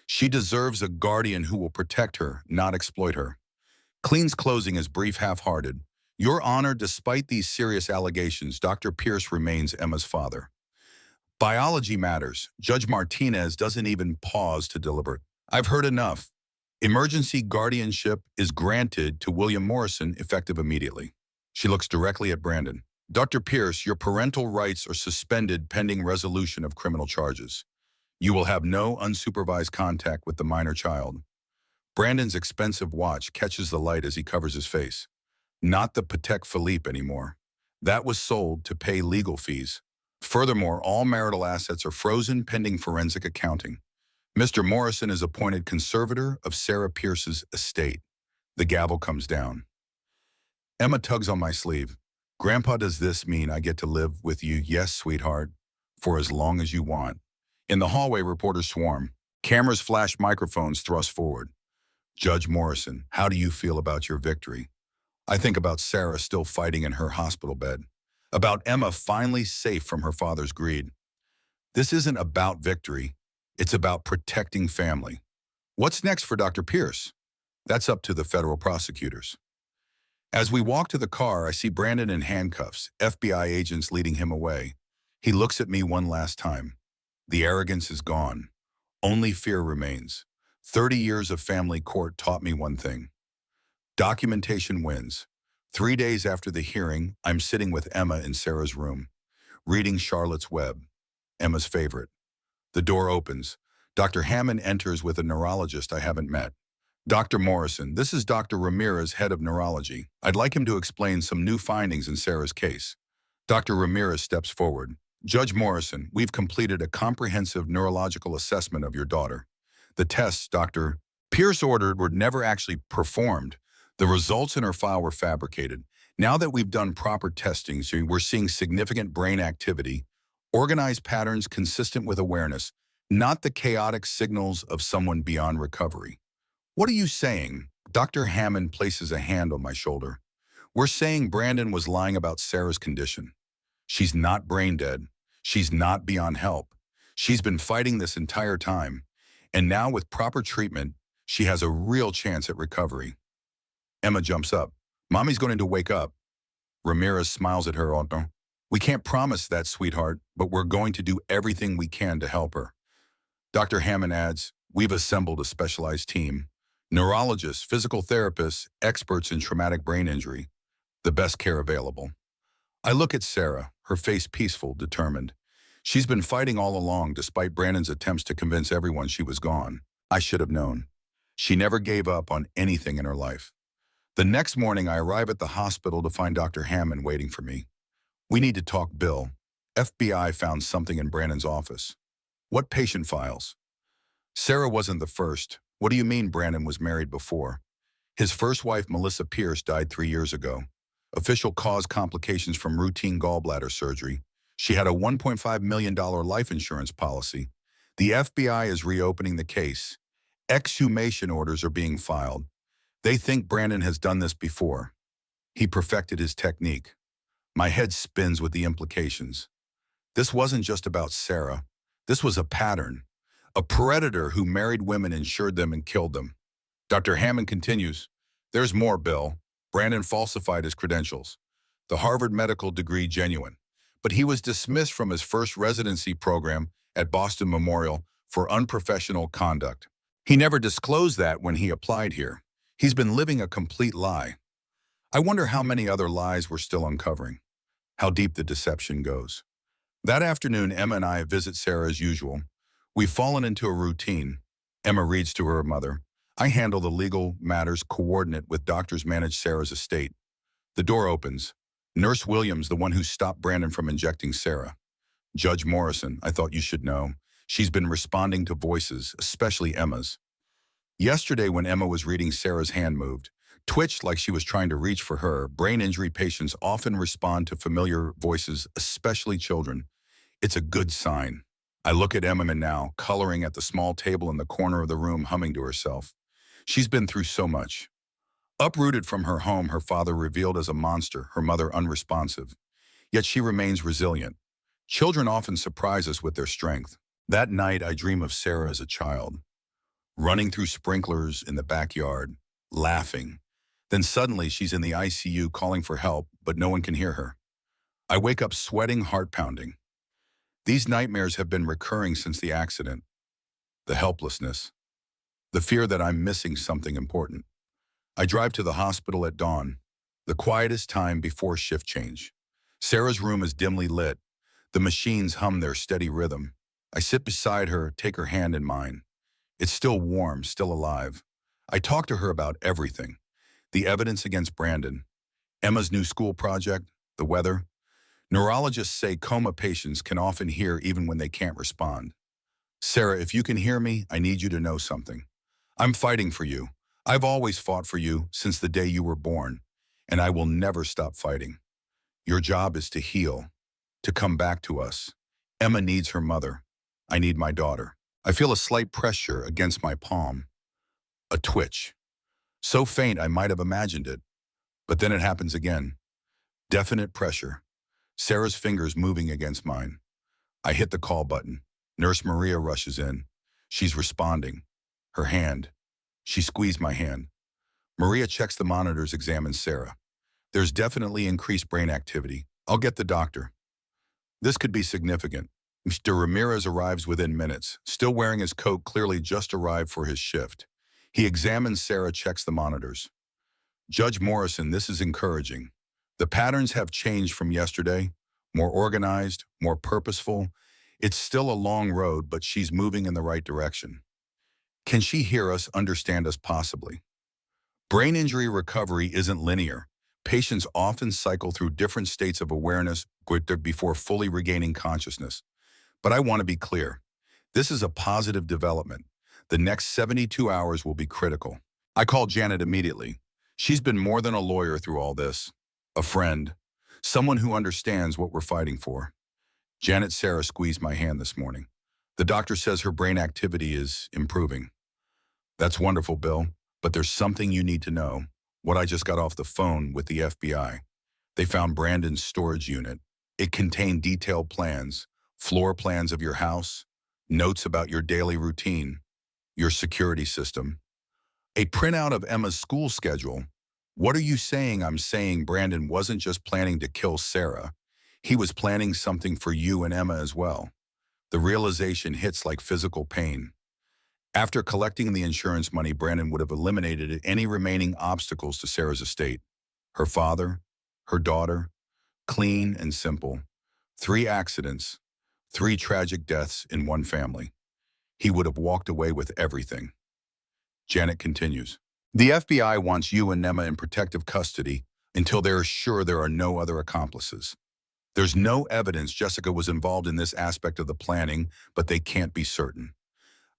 She deserves a guardian who will protect her, not exploit her. Clean's closing is brief, half-hearted. Your Honor, despite these serious allegations, Dr. Pierce remains Emma's father. Biology matters. Judge Martinez doesn't even pause to deliberate. I've heard enough. Emergency guardianship is granted to William Morrison, effective immediately. She looks directly at Brandon. Dr. Pierce, your parental rights are suspended pending resolution of criminal charges. You will have no unsupervised contact with the minor child. Brandon's expensive watch catches the light as he covers his face. Not the Patek Philippe anymore. That was sold to pay legal fees. Furthermore, all marital assets are frozen pending forensic accounting. Mr. Morrison is appointed conservator of Sarah Pierce's estate. The gavel comes down. Emma tugs on my sleeve. Grandpa, does this mean I get to live with you? Yes, sweetheart, for as long as you want. In the hallway, reporters swarm. Cameras flash, microphones thrust forward. Judge Morrison, how do you feel about your victory? I think about Sarah still fighting in her hospital bed. About Emma finally safe from her father's greed. This isn't about victory. It's about protecting family. What's next for Dr. Pierce? That's up to the federal prosecutors. As we walk to the car, I see Brandon in handcuffs, FBI agents leading him away. He looks at me one last time. The arrogance is gone. Only fear remains. 30 years of family court taught me one thing. Documentation wins. 3 days after the hearing, I'm sitting with Emma in Sarah's room, reading Charlotte's Web, Emma's favorite. The door opens. Dr. Hammond enters with a neurologist I haven't met. Dr. Morrison, this is Dr. Ramirez, head of neurology. I'd like him to explain some new findings in Sarah's case. Dr. Ramirez steps forward. Judge Morrison, we've completed a comprehensive neurological assessment of your daughter. The tests Dr. Pierce ordered were never actually performed. The results in her file were fabricated. Now that we've done proper testing, so we're seeing significant brain activity, organized patterns consistent with awareness, not the chaotic signals of someone beyond recovery. What are you saying? Dr. Hammond places a hand on my shoulder. We're saying Brandon was lying about Sarah's condition. She's not brain dead. She's not beyond help. She's been fighting this entire time. And now with proper treatment, she has a real chance at recovery. Emma jumps up. Mommy's going to wake up. Ramirez smiles at her. "Oh, we can't promise that, sweetheart, but we're going to do everything we can to help her." Dr. Hammond adds, "We've assembled a specialized team. Neurologists, physical therapists, experts in traumatic brain injury. The best care available." I look at Sarah, her face peaceful, determined. She's been fighting all along despite Brandon's attempts to convince everyone she was gone. I should have known. She never gave up on anything in her life. The next morning, I arrive at the hospital to find Dr. Hammond waiting for me. "We need to talk, Bill. FBI found something in Brandon's office." "What patient files?" "Sarah wasn't the first. What do you mean Brandon was married before?" "His first wife, Melissa Pierce, died 3 years ago. Official cause complications from routine gallbladder surgery. She had a $1.5 million life insurance policy. The FBI is reopening the case. Exhumation orders are being filed. They think Brandon has done this before. He perfected his technique." My head spins with the implications. This wasn't just about Sarah. This was a pattern. A predator who married women, insured them, and killed them. Dr. Hammond continues, "There's more, Bill. Brandon falsified his credentials. The Harvard medical degree genuine. But he was dismissed from his first residency program at Boston Memorial for unprofessional conduct. He never disclosed that when he applied here. He's been living a complete lie. I wonder how many other lies we're still uncovering. How deep the deception goes." That afternoon, Emma and I visit Sarah as usual. We've fallen into a routine. Emma reads to her mother. I handle the legal matters, coordinate with doctors manage Sarah's estate. The door opens. Nurse Williams, the one who stopped Brandon from injecting Sarah. "Judge Morrison, I thought you should know. She's been responding to voices, especially Emma's." Yesterday, when Emma was reading, Sarah's hand moved, twitched like she was trying to reach for her. Brain injury patients often respond to familiar voices, especially children. It's a good sign. I look at Emma now, coloring at the small table in the corner of the room, humming to herself. She's been through so much. Uprooted from her home, her father revealed as a monster, her mother unresponsive. Yet she remains resilient. Children often surprise us with their strength. That night, I dream of Sarah as a child, running through sprinklers in the backyard, laughing. Then suddenly she's in the ICU calling for help, but no one can hear her. I wake up sweating, heart pounding. These nightmares have been recurring since the accident. The helplessness. The fear that I'm missing something important. I drive to the hospital at dawn, the quietest time before shift change. Sarah's room is dimly lit. The machines hum their steady rhythm. I sit beside her, take her hand in mine. It's still warm, still alive. I talk to her about everything. The evidence against Brandon, Emma's new school project, the weather. Neurologists say coma patients can often hear even when they can't respond. "Sarah, if you can hear me, I need you to know something. I'm fighting for you. I've always fought for you since the day you were born, and I will never stop fighting. Your job is to heal, to come back to us. Emma needs her mother. I need my daughter." I feel a slight pressure against my palm, a twitch. So faint I might have imagined it, but then it happens again. Definite pressure. Sarah's fingers moving against mine. I hit the call button. Nurse Maria rushes in. She's responding. Her hand. She squeezed my hand. Maria checks the monitors, examines Sarah. There's definitely increased brain activity. I'll get the doctor. This could be significant. Mr. Ramirez arrives within minutes, still wearing his coat, clearly just arrived for his shift. He examines Sarah, checks the monitors. "Judge Morrison, this is encouraging. The patterns have changed from yesterday, more organized, more purposeful. It's still a long road, but she's moving in the right direction. Can she hear us, understand us possibly?" Brain injury recovery isn't linear. Patients often cycle through different states of awareness before fully regaining consciousness. But I want to be clear. This is a positive development. The next 72 hours will be critical. I called Janet immediately. She's been more than a lawyer through all this. A friend. Someone who understands what we're fighting for. Janet Sarah squeezed my hand this morning. The doctor says her brain activity is improving. That's wonderful, Bill, but there's something you need to know. What I just got off the phone with the FBI. They found Brandon's storage unit. It contained detailed plans, floor plans of your house, notes about your daily routine, your security system, a printout of Emma's school schedule. What are you saying? I'm saying Brandon wasn't just planning to kill Sarah. He was planning something for you and Emma as well. The realization hits like physical pain. After collecting the insurance money, Brandon would have eliminated any remaining obstacles to Sarah's estate. Her father, her daughter, clean and simple. 3 accidents, 3 tragic deaths in one family. He would have walked away with everything. Janet continues. The FBI wants you and Emma in protective custody until they're sure there are no other accomplices. There's no evidence Jessica was involved in this aspect of the planning, but they can't be certain.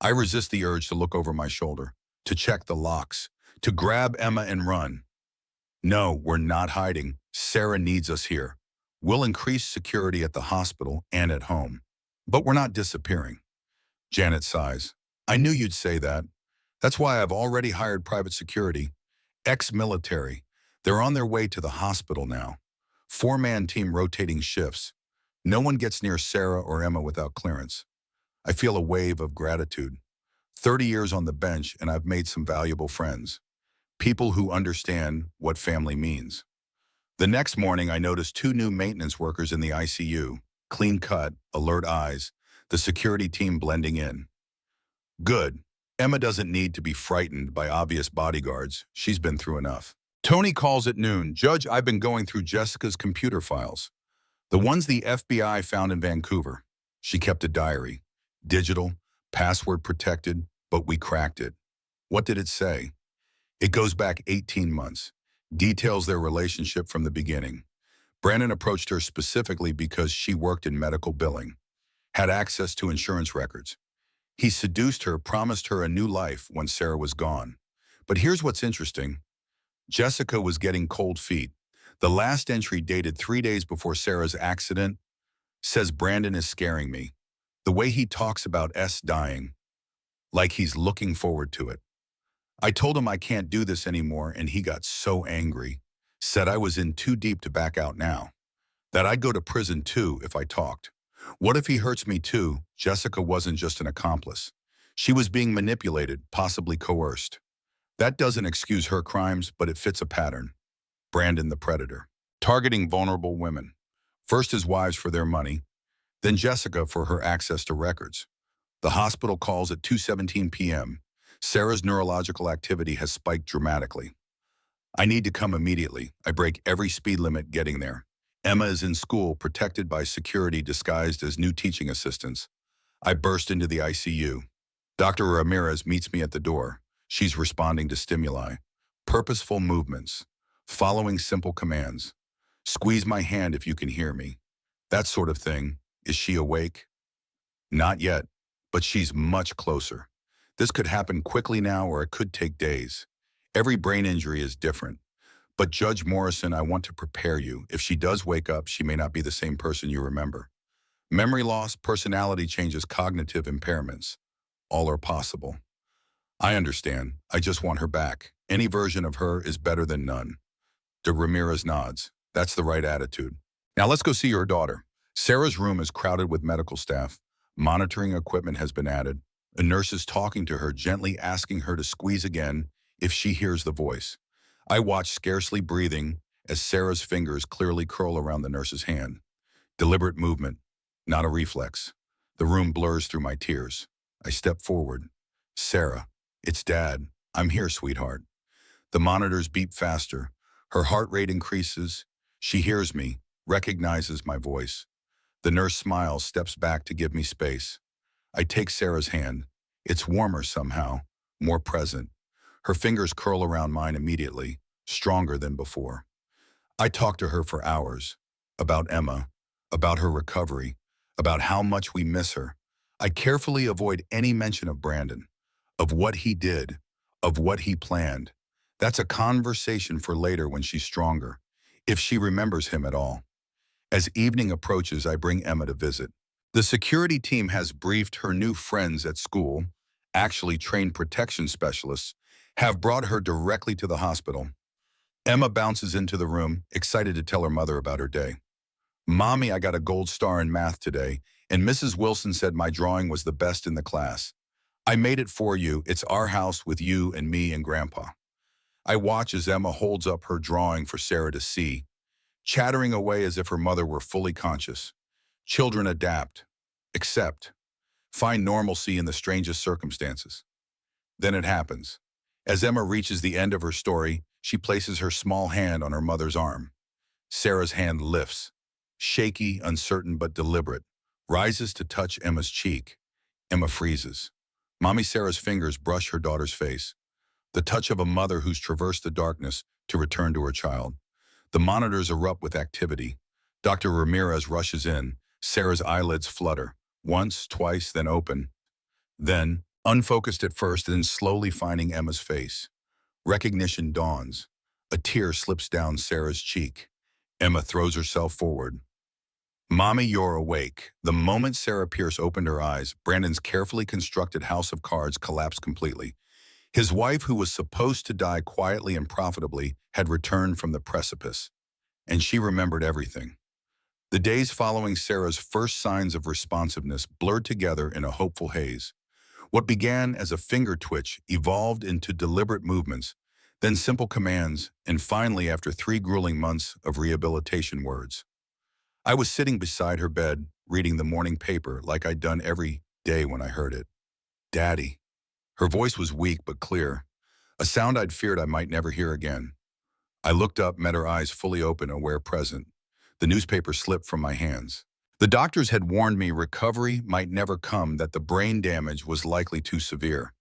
I resist the urge to look over my shoulder, to check the locks, to grab Emma and run. No, we're not hiding. Sarah needs us here. We'll increase security at the hospital and at home. But we're not disappearing. Janet sighs. I knew you'd say that. That's why I've already hired private security. Ex-military. They're on their way to the hospital now. 4-man team rotating shifts. No one gets near Sarah or Emma without clearance. I feel a wave of gratitude. 30 years on the bench and I've made some valuable friends. People who understand what family means. The next morning, I noticed 2 new maintenance workers in the ICU. Clean cut, alert eyes, the security team blending in. Good. Emma doesn't need to be frightened by obvious bodyguards. She's been through enough. Tony calls at noon. Judge, I've been going through Jessica's computer files. The ones the FBI found in Vancouver. She kept a diary. Digital, password protected, but we cracked it. What did it say? It goes back 18 months. Details their relationship from the beginning. Brandon approached her specifically because she worked in medical billing, had access to insurance records. He seduced her, promised her a new life when Sarah was gone. But here's what's interesting. Jessica was getting cold feet. The last entry, dated 3 days before Sarah's accident, says Brandon is scaring me. The way he talks about S dying, like he's looking forward to it. I told him I can't do this anymore, and he got so angry. Said I was in too deep to back out now. That I'd go to prison too if I talked. What if he hurts me too? Jessica wasn't just an accomplice. She was being manipulated, possibly coerced. That doesn't excuse her crimes, but it fits a pattern. Brandon the predator. Targeting vulnerable women. First his wives for their money, then Jessica for her access to records. The hospital calls at 2:17 p.m. Sarah's neurological activity has spiked dramatically. I need to come immediately. I break every speed limit getting there. Emma is in school, protected by security disguised as new teaching assistants. I burst into the ICU. Dr. Ramirez meets me at the door. She's responding to stimuli. Purposeful movements. Following simple commands. Squeeze my hand if you can hear me. That sort of thing. Is she awake? Not yet, but she's much closer. This could happen quickly now, or it could take days. Every brain injury is different. But Judge Morrison, I want to prepare you. If she does wake up, she may not be the same person you remember. Memory loss, personality changes, cognitive impairments. All are possible. I understand. I just want her back. Any version of her is better than none. De Ramirez nods. That's the right attitude. Now let's go see your daughter. Sarah's room is crowded with medical staff. Monitoring equipment has been added. A nurse is talking to her, gently asking her to squeeze again if she hears the voice. I watch, scarcely breathing, as Sarah's fingers clearly curl around the nurse's hand. Deliberate movement, not a reflex. The room blurs through my tears. I step forward. Sarah, it's Dad. I'm here, sweetheart. The monitors beep faster. Her heart rate increases. She hears me, recognizes my voice. The nurse smiles, steps back to give me space. I take Sarah's hand. It's warmer somehow, more present. Her fingers curl around mine immediately, stronger than before. I talk to her for hours, about Emma, about her recovery, about how much we miss her. I carefully avoid any mention of Brandon, of what he did, of what he planned. That's a conversation for later when she's stronger, if she remembers him at all. As evening approaches, I bring Emma to visit. The security team has briefed her new friends at school, actually trained protection specialists, have brought her directly to the hospital. Emma bounces into the room, excited to tell her mother about her day. Mommy, I got a gold star in math today, and Mrs. Wilson said my drawing was the best in the class. I made it for you. It's our house with you and me and Grandpa. I watch as Emma holds up her drawing for Sarah to see, chattering away as if her mother were fully conscious. Children adapt, accept, find normalcy in the strangest circumstances. Then it happens. As Emma reaches the end of her story, she places her small hand on her mother's arm. Sarah's hand lifts, shaky, uncertain but deliberate, rises to touch Emma's cheek. Emma freezes. Mommy Sarah's fingers brush her daughter's face, the touch of a mother who's traversed the darkness to return to her child. The monitors erupt with activity. Dr. Ramirez rushes in. Sarah's eyelids flutter, once, twice, then open. Then, unfocused at first, then slowly finding Emma's face. Recognition dawns. A tear slips down Sarah's cheek. Emma throws herself forward. Mommy, you're awake. The moment Sarah Pierce opened her eyes, Brandon's carefully constructed house of cards collapsed completely. His wife, who was supposed to die quietly and profitably, had returned from the precipice. And she remembered everything. The days following Sarah's first signs of responsiveness blurred together in a hopeful haze. What began as a finger twitch evolved into deliberate movements, then simple commands, and finally, after 3 grueling months of rehabilitation, words. I was sitting beside her bed, reading the morning paper like I'd done every day when I heard it. Daddy. Her voice was weak but clear, a sound I'd feared I might never hear again. I looked up, met her eyes fully open, aware present. The newspaper slipped from my hands. The doctors had warned me recovery might never come, that the brain damage was likely too severe.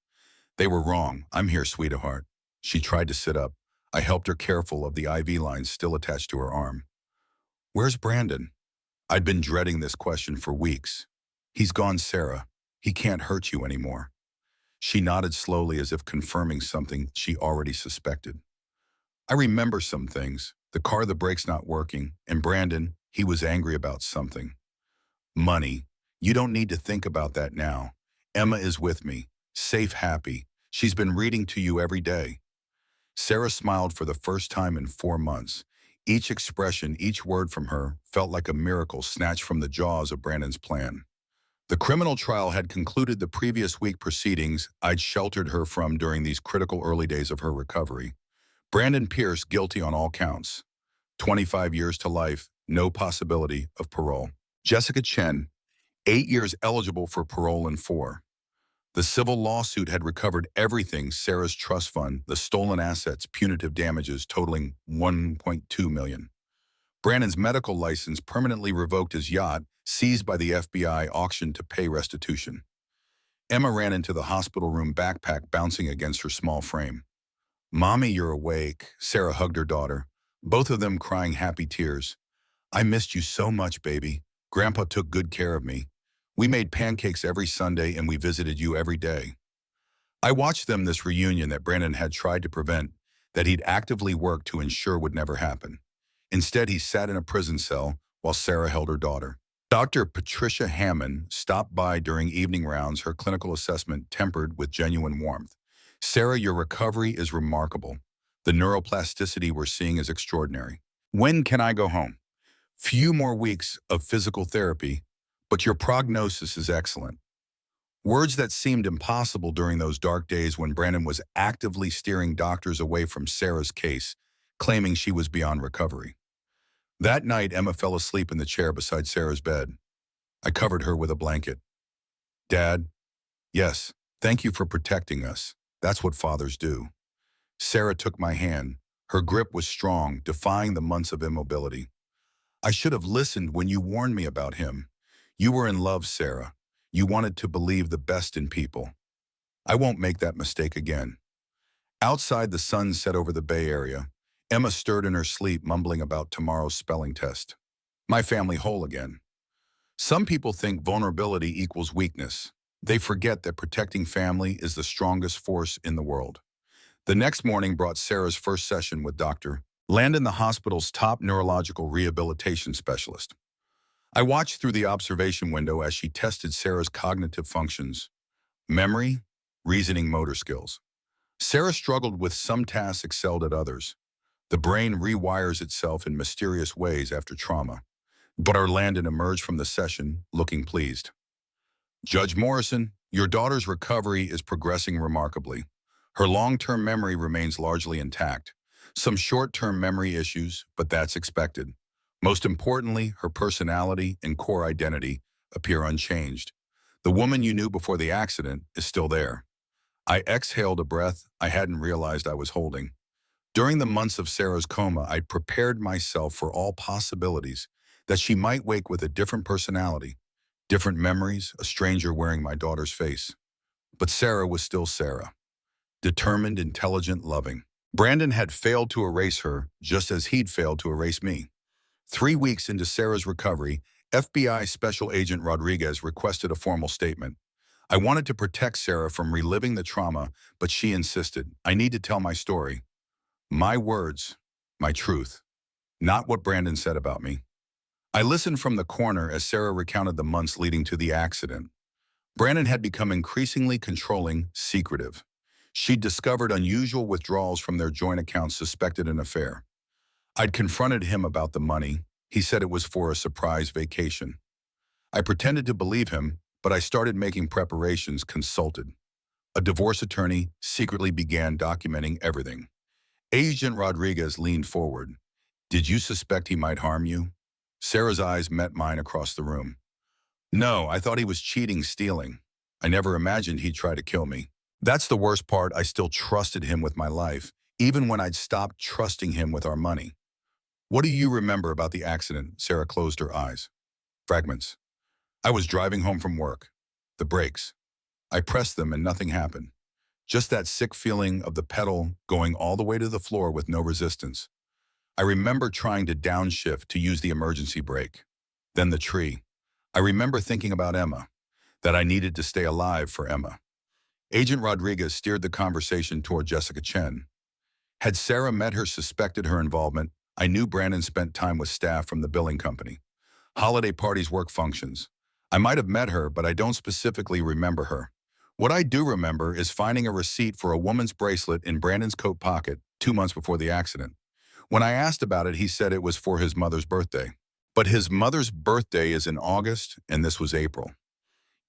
They were wrong. I'm here, sweetheart. She tried to sit up. I helped her, careful of the IV lines still attached to her arm. Where's Brandon? I'd been dreading this question for weeks. He's gone, Sarah. He can't hurt you anymore. She nodded slowly as if confirming something she already suspected. I remember some things. The car, the brakes not working, and Brandon, he was angry about something. Money. You don't need to think about that now. Emma is with me, safe, happy. She's been reading to you every day. Sarah smiled for the first time in 4 months. Each expression, each word from her felt like a miracle snatched from the jaws of Brandon's plan. The criminal trial had concluded the previous week. Proceedings I'd sheltered her from during these critical early days of her recovery. Brandon Pierce guilty on all counts. 25 years to life, no possibility of parole. Jessica Chen, 8 years, eligible for parole in 4. The civil lawsuit had recovered everything: Sarah's trust fund, the stolen assets, punitive damages totaling $1.2 million. Brandon's medical license permanently revoked, his yacht seized by the FBI, auctioned to pay restitution. Emma ran into the hospital room, backpack bouncing against her small frame. Mommy, you're awake. Sarah hugged her daughter, both of them crying happy tears. I missed you so much, baby. Grandpa took good care of me. We made pancakes every Sunday and we visited you every day. I watched them, this reunion that Brandon had tried to prevent, that he'd actively worked to ensure would never happen. Instead, he sat in a prison cell while Sarah held her daughter. Dr. Patricia Hammond stopped by during evening rounds, her clinical assessment tempered with genuine warmth. Sarah, your recovery is remarkable. The neuroplasticity we're seeing is extraordinary. When can I go home? Few more weeks of physical therapy, but your prognosis is excellent. Words that seemed impossible during those dark days when Brandon was actively steering doctors away from Sarah's case, claiming she was beyond recovery. That night, Emma fell asleep in the chair beside Sarah's bed. I covered her with a blanket. Dad, yes, thank you for protecting us. That's what fathers do. Sarah took my hand. Her grip was strong, defying the months of immobility. I should have listened when you warned me about him. You were in love, Sarah. You wanted to believe the best in people. I won't make that mistake again. Outside, the sun set over the Bay Area. Emma stirred in her sleep, mumbling about tomorrow's spelling test. My family whole again. Some people think vulnerability equals weakness. They forget that protecting family is the strongest force in the world. The next morning brought Sarah's first session with Dr. Landon, the hospital's top neurological rehabilitation specialist. I watched through the observation window as she tested Sarah's cognitive functions, memory, reasoning, motor skills. Sarah struggled with some tasks, excelled at others. The brain rewires itself in mysterious ways after trauma. But Landon emerged from the session looking pleased. Judge Morrison, your daughter's recovery is progressing remarkably. Her long-term memory remains largely intact. Some short-term memory issues, but that's expected. Most importantly, her personality and core identity appear unchanged. The woman you knew before the accident is still there. I exhaled a breath I hadn't realized I was holding. During the months of Sarah's coma, I'd prepared myself for all possibilities, that she might wake with a different personality, different memories, a stranger wearing my daughter's face. But Sarah was still Sarah, determined, intelligent, loving. Brandon had failed to erase her, just as he'd failed to erase me. 3 weeks into Sarah's recovery, FBI Special Agent Rodriguez requested a formal statement. I wanted to protect Sarah from reliving the trauma, but she insisted. I need to tell my story. My words, my truth, not what Brandon said about me. I listened from the corner as Sarah recounted the months leading to the accident. Brandon had become increasingly controlling, secretive. She'd discovered unusual withdrawals from their joint accounts, suspected an affair. I'd confronted him about the money. He said it was for a surprise vacation. I pretended to believe him, but I started making preparations, consulted. A divorce attorney secretly began documenting everything. Agent Rodriguez leaned forward. Did you suspect he might harm you? Sarah's eyes met mine across the room. No, I thought he was cheating, stealing. I never imagined he'd try to kill me. That's the worst part. I still trusted him with my life, even when I'd stopped trusting him with our money. What do you remember about the accident? Sarah closed her eyes. Fragments. I was driving home from work. The brakes. I pressed them and nothing happened. Just that sick feeling of the pedal going all the way to the floor with no resistance. I remember trying to downshift to use the emergency brake. Then the tree. I remember thinking about Emma, that I needed to stay alive for Emma. Agent Rodriguez steered the conversation toward Jessica Chen. Had Sarah met her, suspected her involvement? I knew Brandon spent time with staff from the billing company. Holiday parties, work functions. I might have met her, but I don't specifically remember her. What I do remember is finding a receipt for a woman's bracelet in Brandon's coat pocket 2 months before the accident. When I asked about it, he said it was for his mother's birthday. But his mother's birthday is in August, and this was April.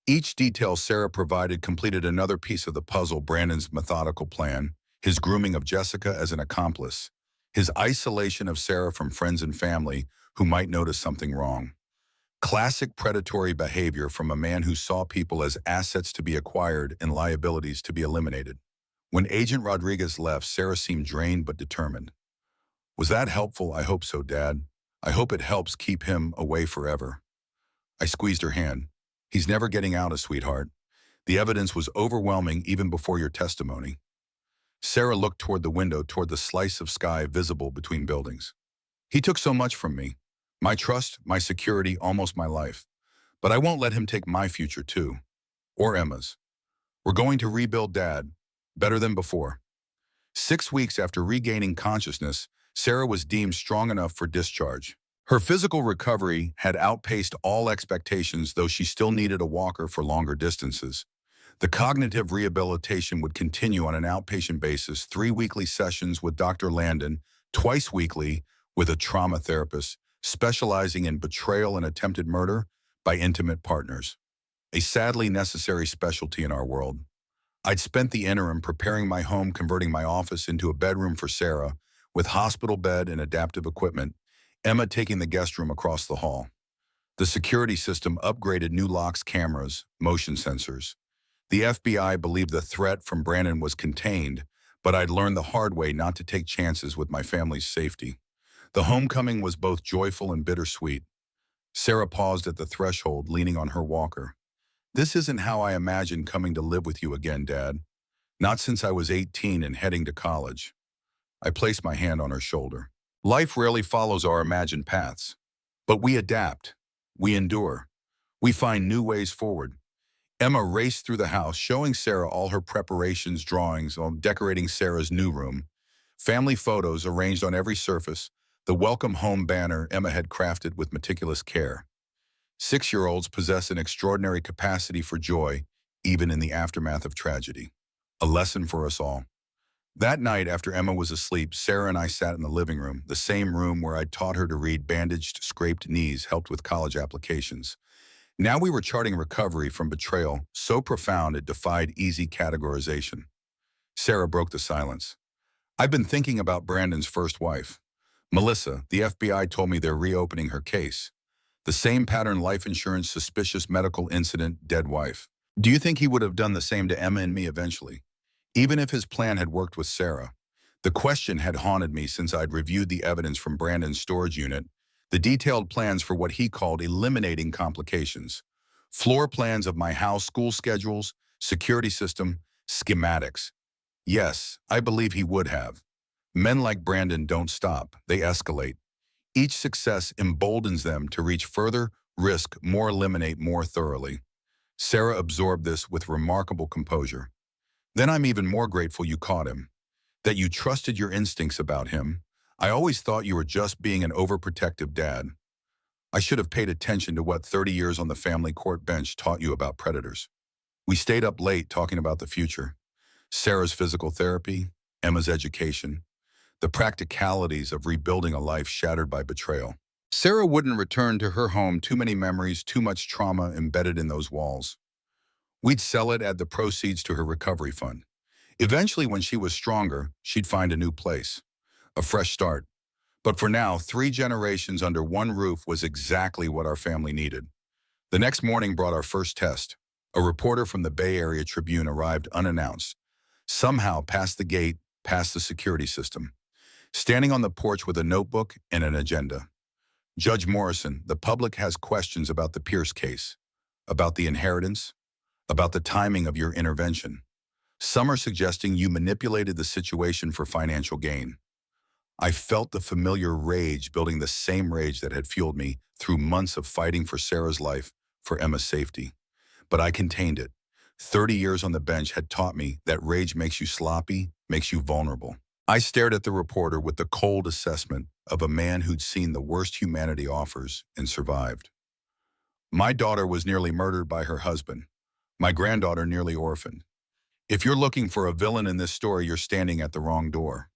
Each detail Sarah provided completed another piece of the puzzle: Brandon's methodical plan, his grooming of Jessica as an accomplice, his isolation of Sarah from friends and family who might notice something wrong. Classic predatory behavior from a man who saw people as assets to be acquired and liabilities to be eliminated. When Agent Rodriguez left, Sarah seemed drained but determined. Was that helpful? I hope so, Dad. I hope it helps keep him away forever. I squeezed her hand. He's never getting out, a sweetheart. The evidence was overwhelming even before your testimony. Sarah looked toward the window, toward the slice of sky visible between buildings. He took so much from me. My trust, my security, almost my life. But I won't let him take my future too. Or Emma's. We're going to rebuild Dad, better than before. 6 weeks after regaining consciousness, Sarah was deemed strong enough for discharge. Her physical recovery had outpaced all expectations, though she still needed a walker for longer distances. The cognitive rehabilitation would continue on an outpatient basis, 3 weekly sessions with Dr. Landon, twice weekly with a trauma therapist, specializing in betrayal and attempted murder by intimate partners. A sadly necessary specialty in our world. I'd spent the interim preparing my home, converting my office into a bedroom for Sarah, with hospital bed and adaptive equipment, Emma taking the guest room across the hall. The security system upgraded: new locks, cameras, motion sensors. The FBI believed the threat from Brandon was contained, but I'd learned the hard way not to take chances with my family's safety. The homecoming was both joyful and bittersweet. Sarah paused at the threshold, leaning on her walker. This isn't how I imagined coming to live with you again, Dad. Not since I was 18 and heading to college. I placed my hand on her shoulder. Life rarely follows our imagined paths. But we adapt. We endure. We find new ways forward. Emma raced through the house, showing Sarah all her preparations, drawings on decorating Sarah's new room, family photos arranged on every surface, the welcome home banner Emma had crafted with meticulous care. 6-year-olds possess an extraordinary capacity for joy, even in the aftermath of tragedy. A lesson for us all. That night, after Emma was asleep, Sarah and I sat in the living room, the same room where I'd taught her to read bandaged, scraped knees helped with college applications. Now we were charting recovery from betrayal so profound it defied easy categorization. Sarah broke the silence. I've been thinking about Brandon's first wife. Melissa, the FBI told me they're reopening her case. The same pattern: life insurance, suspicious medical incident, dead wife. Do you think he would have done the same to Emma and me eventually? Even if his plan had worked with Sarah? The question had haunted me since I'd reviewed the evidence from Brandon's storage unit, the detailed plans for what he called eliminating complications. Floor plans of my house, school schedules, security system, schematics. Yes, I believe he would have. Men like Brandon don't stop, they escalate. Each success emboldens them to reach further, risk more, eliminate more thoroughly. Sarah absorbed this with remarkable composure. Then I'm even more grateful you caught him, that you trusted your instincts about him. I always thought you were just being an overprotective dad. I should have paid attention to what 30 years on the family court bench taught you about predators. We stayed up late talking about the future. Sarah's physical therapy, Emma's education, the practicalities of rebuilding a life shattered by betrayal. Sarah wouldn't return to her home, too many memories, too much trauma embedded in those walls. We'd sell it, add the proceeds to her recovery fund. Eventually, when she was stronger, she'd find a new place, a fresh start. But for now, 3 generations under one roof was exactly what our family needed. The next morning brought our first test. A reporter from the Bay Area Tribune arrived unannounced, somehow past the gate, past the security system, standing on the porch with a notebook and an agenda. Judge Morrison, the public has questions about the Pierce case, about the inheritance, about the timing of your intervention. Some are suggesting you manipulated the situation for financial gain. I felt the familiar rage building, the same rage that had fueled me through months of fighting for Sarah's life, for Emma's safety. But I contained it. 30 years on the bench had taught me that rage makes you sloppy, makes you vulnerable. I stared at the reporter with the cold assessment of a man who'd seen the worst humanity offers and survived. My daughter was nearly murdered by her husband. My granddaughter nearly orphaned. If you're looking for a villain in this story, you're standing at the wrong door.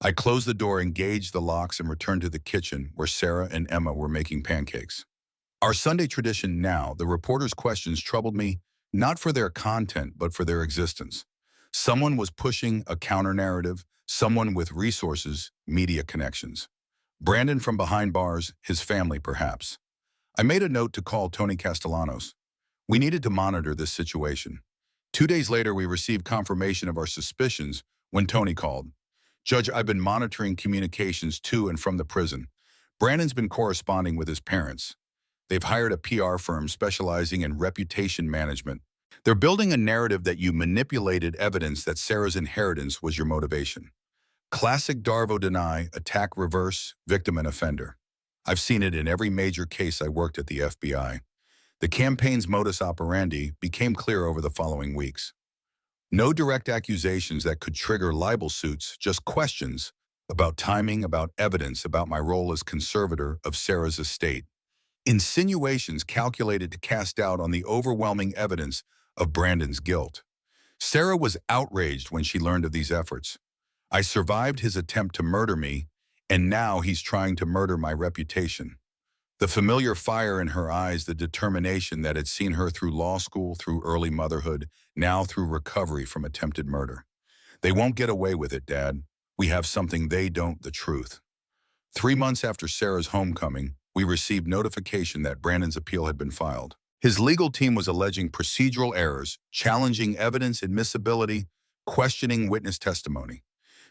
I closed the door, engaged the locks, and returned to the kitchen where Sarah and Emma were making pancakes. Our Sunday tradition now, the reporter's questions troubled me, not for their content, but for their existence. Someone was pushing a counter-narrative, someone with resources, media connections. Brandon from behind bars, his family perhaps. I made a note to call Tony Castellanos. We needed to monitor this situation. 2 days later, we received confirmation of our suspicions when Tony called. Judge, I've been monitoring communications to and from the prison. Brandon's been corresponding with his parents. They've hired a PR firm specializing in reputation management. They're building a narrative that you manipulated evidence that Sarah's inheritance was your motivation. Classic Darvo deny, attack reverse, victim and offender. I've seen it in every major case I worked at the FBI. The campaign's modus operandi became clear over the following weeks. No direct accusations that could trigger libel suits, just questions about timing, about evidence, about my role as conservator of Sarah's estate. Insinuations calculated to cast doubt on the overwhelming evidence of Brandon's guilt. Sarah was outraged when she learned of these efforts. I survived his attempt to murder me, and now he's trying to murder my reputation. The familiar fire in her eyes, the determination that had seen her through law school, through early motherhood, now through recovery from attempted murder. They won't get away with it, Dad. We have something they don't, the truth. 3 months after Sarah's homecoming, we received notification that Brandon's appeal had been filed. His legal team was alleging procedural errors, challenging evidence admissibility, questioning witness testimony.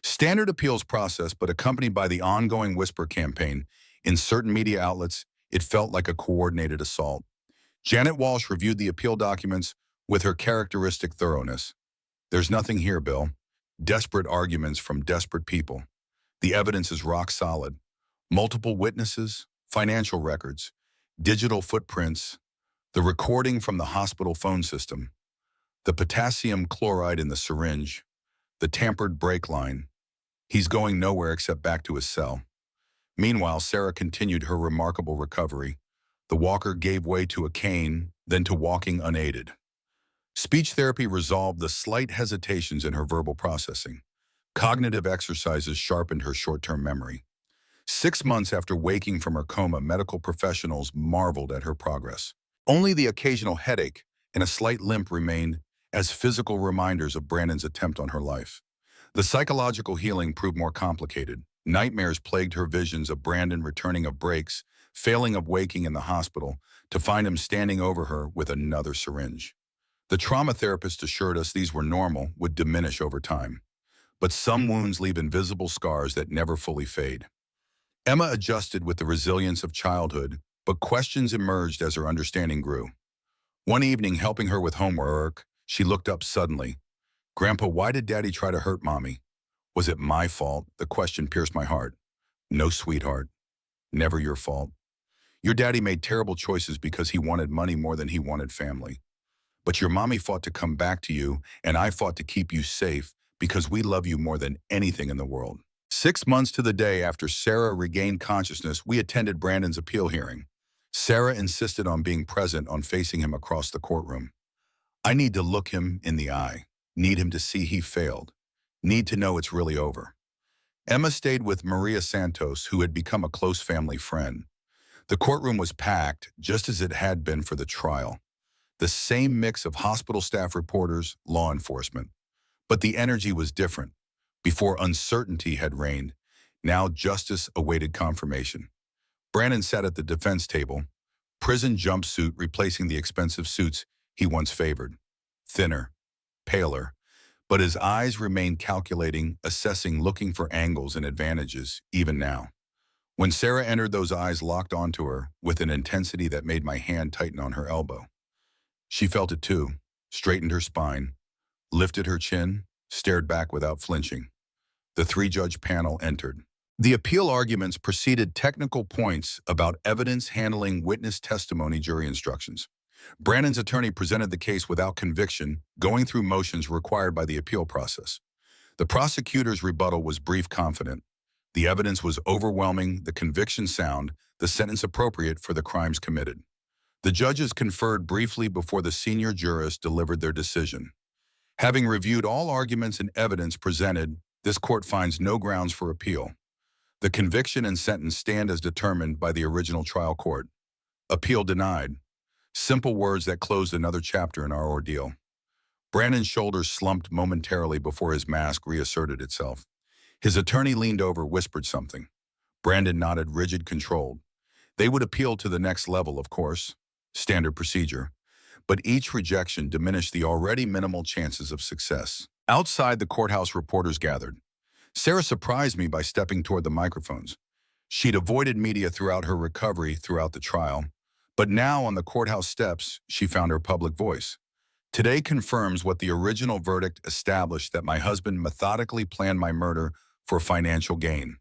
Standard appeals process, but accompanied by the ongoing whisper campaign in certain media outlets. It felt like a coordinated assault. Janet Walsh reviewed the appeal documents with her characteristic thoroughness. There's nothing here, Bill. Desperate arguments from desperate people. The evidence is rock solid. Multiple witnesses, financial records, digital footprints, the recording from the hospital phone system, the potassium chloride in the syringe, the tampered brake line. He's going nowhere except back to his cell. Meanwhile, Sarah continued her remarkable recovery. The walker gave way to a cane, then to walking unaided. Speech therapy resolved the slight hesitations in her verbal processing. Cognitive exercises sharpened her short-term memory. 6 months after waking from her coma, medical professionals marveled at her progress. Only the occasional headache and a slight limp remained as physical reminders of Brandon's attempt on her life. The psychological healing proved more complicated. Nightmares plagued her, visions of Brandon returning of breaks, failing of waking in the hospital, to find him standing over her with another syringe. The trauma therapist assured us these were normal, would diminish over time. But some wounds leave invisible scars that never fully fade. Emma adjusted with the resilience of childhood, but questions emerged as her understanding grew. One evening, helping her with homework, she looked up suddenly. "Grandpa, why did Daddy try to hurt Mommy?" "Was it my fault?" The question pierced my heart. "No, sweetheart. Never your fault. Your daddy made terrible choices because he wanted money more than he wanted family. But your mommy fought to come back to you, and I fought to keep you safe because we love you more than anything in the world." 6 months to the day after Sarah regained consciousness, we attended Brandon's appeal hearing. Sarah insisted on being present, on facing him across the courtroom. "I need to look him in the eye. Need him to see he failed. Need to know it's really over." Emma stayed with Maria Santos, who had become a close family friend. The courtroom was packed, just as it had been for the trial. The same mix of hospital staff, reporters, law enforcement. But the energy was different. Before, uncertainty had reigned. Now justice awaited confirmation. Brandon sat at the defense table, prison jumpsuit replacing the expensive suits he once favored. Thinner, paler, but his eyes remained calculating, assessing, looking for angles and advantages, even now. When Sarah entered, those eyes locked onto her with an intensity that made my hand tighten on her elbow. She felt it too, straightened her spine, lifted her chin, stared back without flinching. The three-judge panel entered. The appeal arguments preceded technical points about evidence handling, witness testimony, jury instructions. Brandon's attorney presented the case without conviction, going through motions required by the appeal process. The prosecutor's rebuttal was brief, confident. The evidence was overwhelming, the conviction sound, the sentence appropriate for the crimes committed. The judges conferred briefly before the senior jurists delivered their decision. Having reviewed all arguments and evidence presented, this court finds no grounds for appeal. The conviction and sentence stand as determined by the original trial court. Appeal denied. Simple words that closed another chapter in our ordeal. Brandon's shoulders slumped momentarily before his mask reasserted itself. His attorney leaned over, whispered something. Brandon nodded, rigid, controlled. They would appeal to the next level, of course. Standard procedure. But each rejection diminished the already minimal chances of success. Outside the courthouse, reporters gathered. Sarah surprised me by stepping toward the microphones. She'd avoided media throughout her recovery, throughout the trial. But now, on the courthouse steps, she found her public voice. "Today confirms what the original verdict established, that my husband methodically planned my murder for financial gain.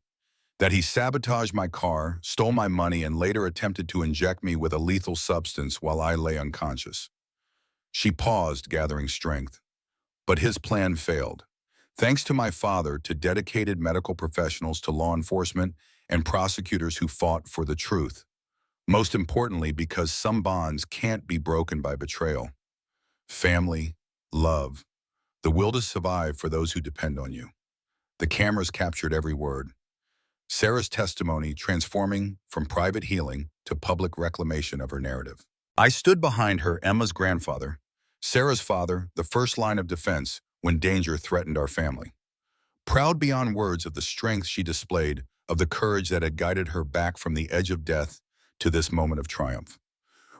That he sabotaged my car, stole my money, and later attempted to inject me with a lethal substance while I lay unconscious." She paused, gathering strength. "But his plan failed. Thanks to my father, to dedicated medical professionals, to law enforcement, and prosecutors who fought for the truth. Most importantly, because some bonds can't be broken by betrayal. Family, love, the will to survive for those who depend on you." The cameras captured every word. Sarah's testimony transforming from private healing to public reclamation of her narrative. I stood behind her, Emma's grandfather, Sarah's father, the first line of defense when danger threatened our family. Proud beyond words of the strength she displayed, of the courage that had guided her back from the edge of death to this moment of triumph.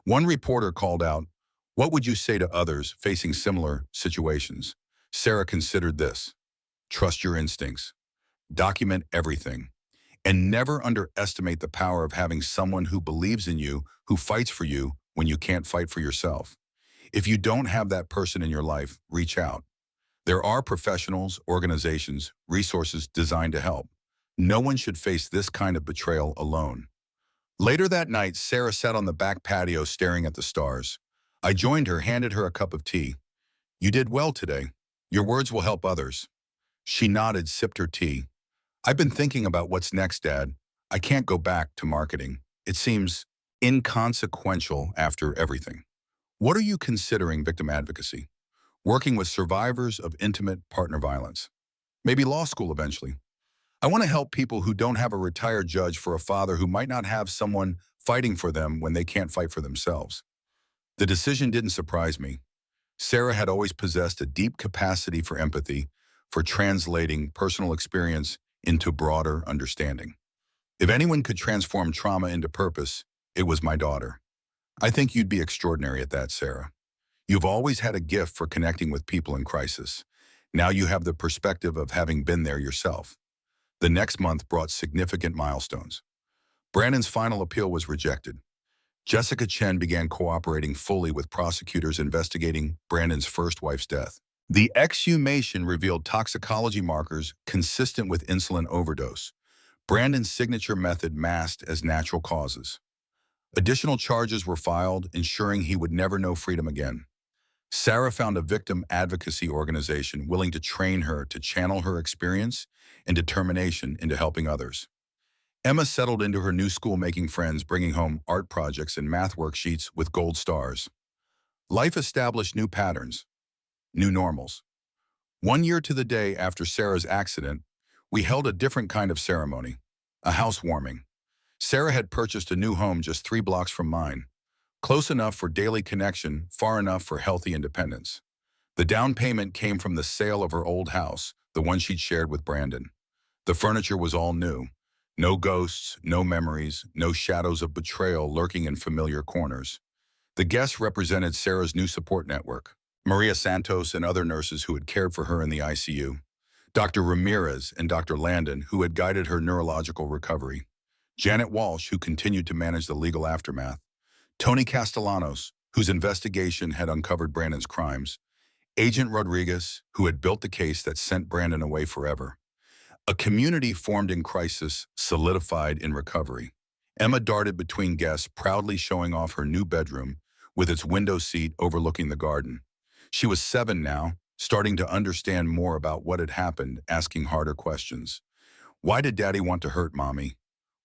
One reporter called out, "What would you say to others facing similar situations?" Sarah considered this. "Trust your instincts. Document everything. And never underestimate the power of having someone who believes in you, who fights for you when you can't fight for yourself. If you don't have that person in your life, reach out. There are professionals, organizations, resources designed to help. No one should face this kind of betrayal alone." Later that night, Sarah sat on the back patio staring at the stars. I joined her, handed her a cup of tea. "You did well today. Your words will help others." She nodded, sipped her tea. "I've been thinking about what's next, Dad. I can't go back to marketing. It seems inconsequential after everything." "What are you considering?" "Victim advocacy. Working with survivors of intimate partner violence." maybe law school eventually. I want to help people who don't have a retired judge for a father who might not have someone fighting for them when they can't fight for themselves. The decision didn't surprise me. Sarah had always possessed a deep capacity for empathy, for translating personal experience into broader understanding. If anyone could transform trauma into purpose, it was my daughter. I think you'd be extraordinary at that, Sarah. You've always had a gift for connecting with people in crisis. Now you have the perspective of having been there yourself. The next month brought significant milestones. Brandon's final appeal was rejected. Jessica Chen began cooperating fully with prosecutors investigating Brandon's first wife's death. The exhumation revealed toxicology markers consistent with insulin overdose, Brandon's signature method masked as natural causes. Additional charges were filed, ensuring he would never know freedom again. Sarah found a victim advocacy organization willing to train her to channel her experience and determination into helping others. Emma settled into her new school making friends, bringing home art projects and math worksheets with gold stars. Life established new patterns, new normals. 1 year to the day after Sarah's accident, we held a different kind of ceremony, a housewarming. Sarah had purchased a new home just 3 blocks from mine, close enough for daily connection, far enough for healthy independence. The down payment came from the sale of her old house, the one she'd shared with Brandon. The furniture was all new. No ghosts, no memories, no shadows of betrayal lurking in familiar corners. The guests represented Sarah's new support network, Maria Santos and other nurses who had cared for her in the ICU, Dr. Ramirez and Dr. Landon, who had guided her neurological recovery, Janet Walsh, who continued to manage the legal aftermath, Tony Castellanos, whose investigation had uncovered Brandon's crimes, Agent Rodriguez, who had built the case that sent Brandon away forever. A community formed in crisis, solidified in recovery. Emma darted between guests, proudly showing off her new bedroom with its window seat overlooking the garden. She was 7 now, starting to understand more about what had happened, asking harder questions. Why did Daddy want to hurt Mommy?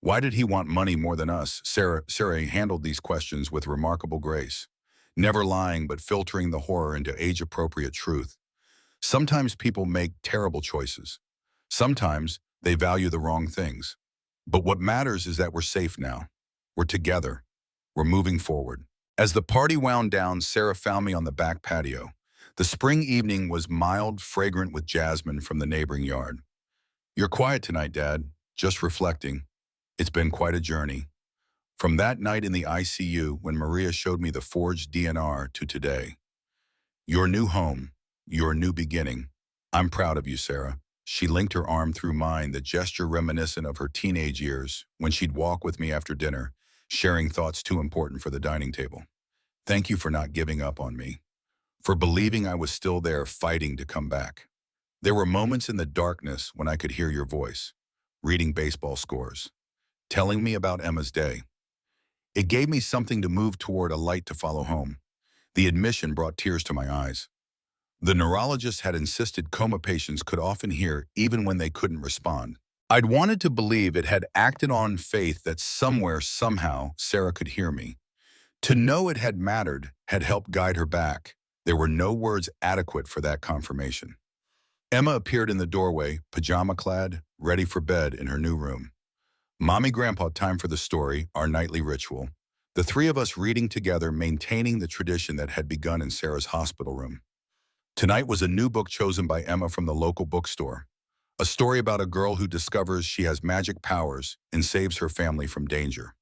Why did he want money more than us? Sarah handled these questions with remarkable grace, never lying but filtering the horror into age-appropriate truth. Sometimes people make terrible choices. Sometimes they value the wrong things. But what matters is that we're safe now. We're together. We're moving forward. As the party wound down, Sarah found me on the back patio. The spring evening was mild, fragrant with jasmine from the neighboring yard. "You're quiet tonight, Dad. Just reflecting. It's been quite a journey. From that night in the ICU when Maria showed me the forged DNR to today. Your new home, your new beginning. I'm proud of you, Sarah." She linked her arm through mine, the gesture reminiscent of her teenage years, when she'd walk with me after dinner, sharing thoughts too important for the dining table. "Thank you for not giving up on me, for believing I was still there fighting to come back. There were moments in the darkness when I could hear your voice, reading baseball scores, telling me about Emma's day. It gave me something to move toward, a light to follow home." The admission brought tears to my eyes. The neurologist had insisted coma patients could often hear even when they couldn't respond. I'd wanted to believe it had acted on faith that somewhere, somehow, Sarah could hear me. To know it had mattered had helped guide her back. There were no words adequate for that confirmation. Emma appeared in the doorway, pajama-clad, ready for bed in her new room. "Mommy, Grandpa, time for the story, our nightly ritual." The 3 of us reading together, maintaining the tradition that had begun in Sarah's hospital room. Tonight was a new book chosen by Emma from the local bookstore. A story about a girl who discovers she has magic powers and saves her family from danger.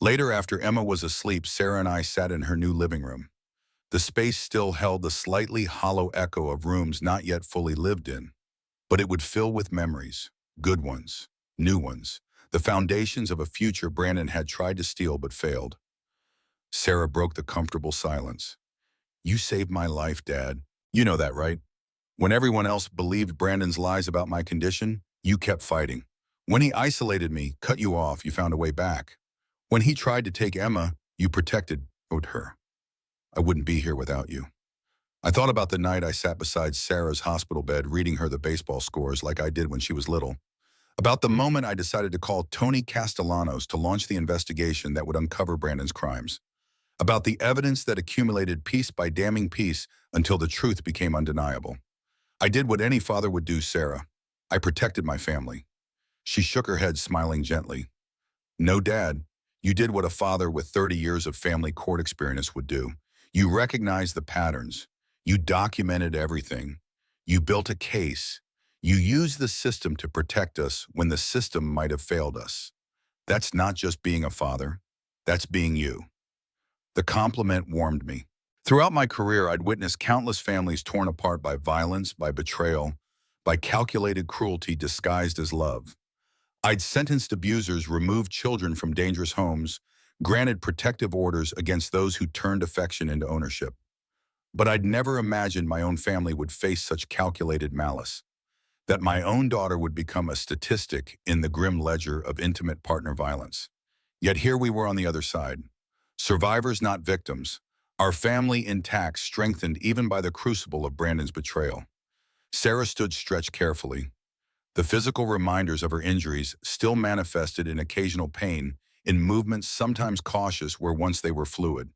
Later, after Emma was asleep, Sarah and I sat in her new living room. The space still held the slightly hollow echo of rooms not yet fully lived in, but it would fill with memories, good ones, new ones, the foundations of a future Brandon had tried to steal but failed. Sarah broke the comfortable silence. "You saved my life, Dad. You know that, right? When everyone else believed Brandon's lies about my condition, you kept fighting. When he isolated me, cut you off, you found a way back. When he tried to take Emma, you protected her. I wouldn't be here without you." I thought about the night I sat beside Sarah's hospital bed reading her the baseball scores like I did when she was little. About the moment I decided to call Tony Castellanos to launch the investigation that would uncover Brandon's crimes. About the evidence that accumulated piece by damning piece until the truth became undeniable. I did what any father would do, Sarah. I protected my family. She shook her head, smiling gently. No, Dad. You did what a father with 30 years of family court experience would do. You recognized the patterns. You documented everything. You built a case. You used the system to protect us when the system might have failed us. That's not just being a father. That's being you. The compliment warmed me. Throughout my career, I'd witnessed countless families torn apart by violence, by betrayal, by calculated cruelty disguised as love. I'd sentenced abusers, removed children from dangerous homes, granted protective orders against those who turned affection into ownership. But I'd never imagined my own family would face such calculated malice, that my own daughter would become a statistic in the grim ledger of intimate partner violence. Yet here we were on the other side. Survivors, not victims. Our family intact, strengthened even by the crucible of Brandon's betrayal. Sarah stood stretched carefully. The physical reminders of her injuries still manifested in occasional pain, in movements sometimes cautious where once they were fluid.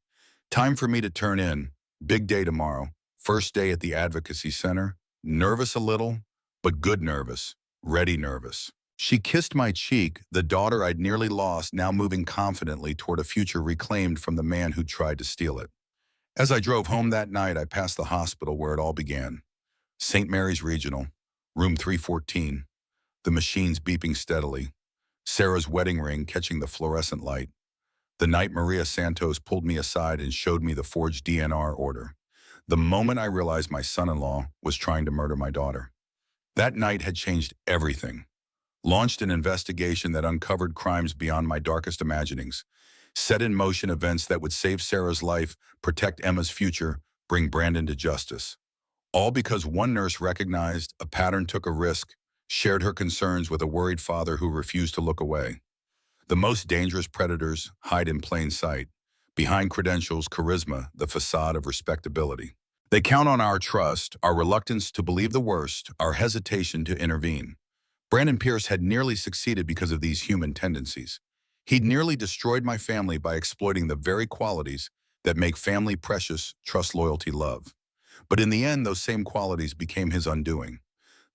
Time for me to turn in. Big day tomorrow. First day at the Advocacy Center. Nervous a little, but good nervous. Ready nervous. She kissed my cheek, the daughter I'd nearly lost now moving confidently toward a future reclaimed from the man who tried to steal it. As I drove home that night, I passed the hospital where it all began. St. Mary's Regional, room 314. The machines beeping steadily. Sarah's wedding ring catching the fluorescent light. The night Maria Santos pulled me aside and showed me the forged DNR order. The moment I realized my son-in-law was trying to murder my daughter. That night had changed everything. Launched an investigation that uncovered crimes beyond my darkest imaginings. Set in motion events that would save Sarah's life, protect Emma's future, bring Brandon to justice. All because one nurse recognized a pattern, took a risk, shared her concerns with a worried father who refused to look away. The most dangerous predators hide in plain sight, behind credentials, charisma, the facade of respectability. They count on our trust, our reluctance to believe the worst, our hesitation to intervene. Brandon Pierce had nearly succeeded because of these human tendencies. He'd nearly destroyed my family by exploiting the very qualities that make family precious: trust, loyalty, love. But in the end, those same qualities became his undoing.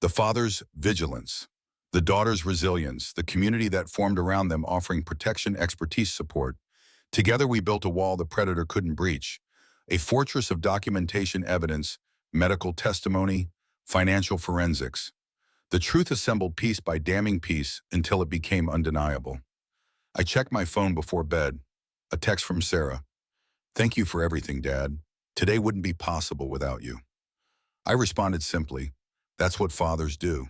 The father's vigilance, the daughter's resilience, the community that formed around them offering protection, expertise, support. Together we built a wall the predator couldn't breach, a fortress of documentation, evidence, medical testimony, financial forensics. The truth assembled piece by damning piece until it became undeniable. I checked my phone before bed. A text from Sarah. Thank you for everything, Dad. Today wouldn't be possible without you. I responded simply, that's what fathers do.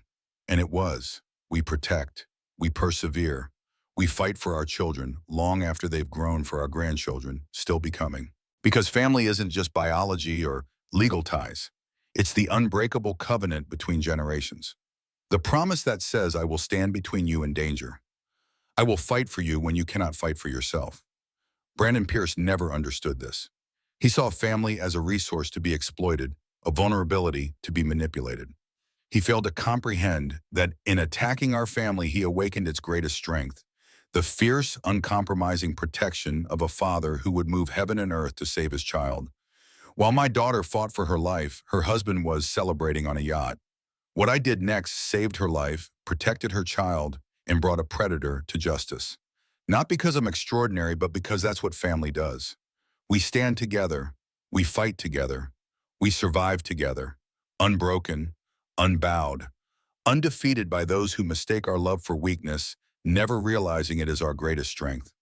And it was. We protect. We persevere. We fight for our children long after they've grown, for our grandchildren, still becoming. Because family isn't just biology or legal ties. It's the unbreakable covenant between generations. The promise that says, I will stand between you and danger. I will fight for you when you cannot fight for yourself. Brandon Pierce never understood this. He saw family as a resource to be exploited, a vulnerability to be manipulated. He failed to comprehend that in attacking our family, he awakened its greatest strength, the fierce, uncompromising protection of a father who would move heaven and earth to save his child. While my daughter fought for her life, her husband was celebrating on a yacht. What I did next saved her life, protected her child, and brought a predator to justice. Not because I'm extraordinary, but because that's what family does. We stand together, we fight together, we survive together, unbroken, unbowed, undefeated by those who mistake our love for weakness, never realizing it is our greatest strength.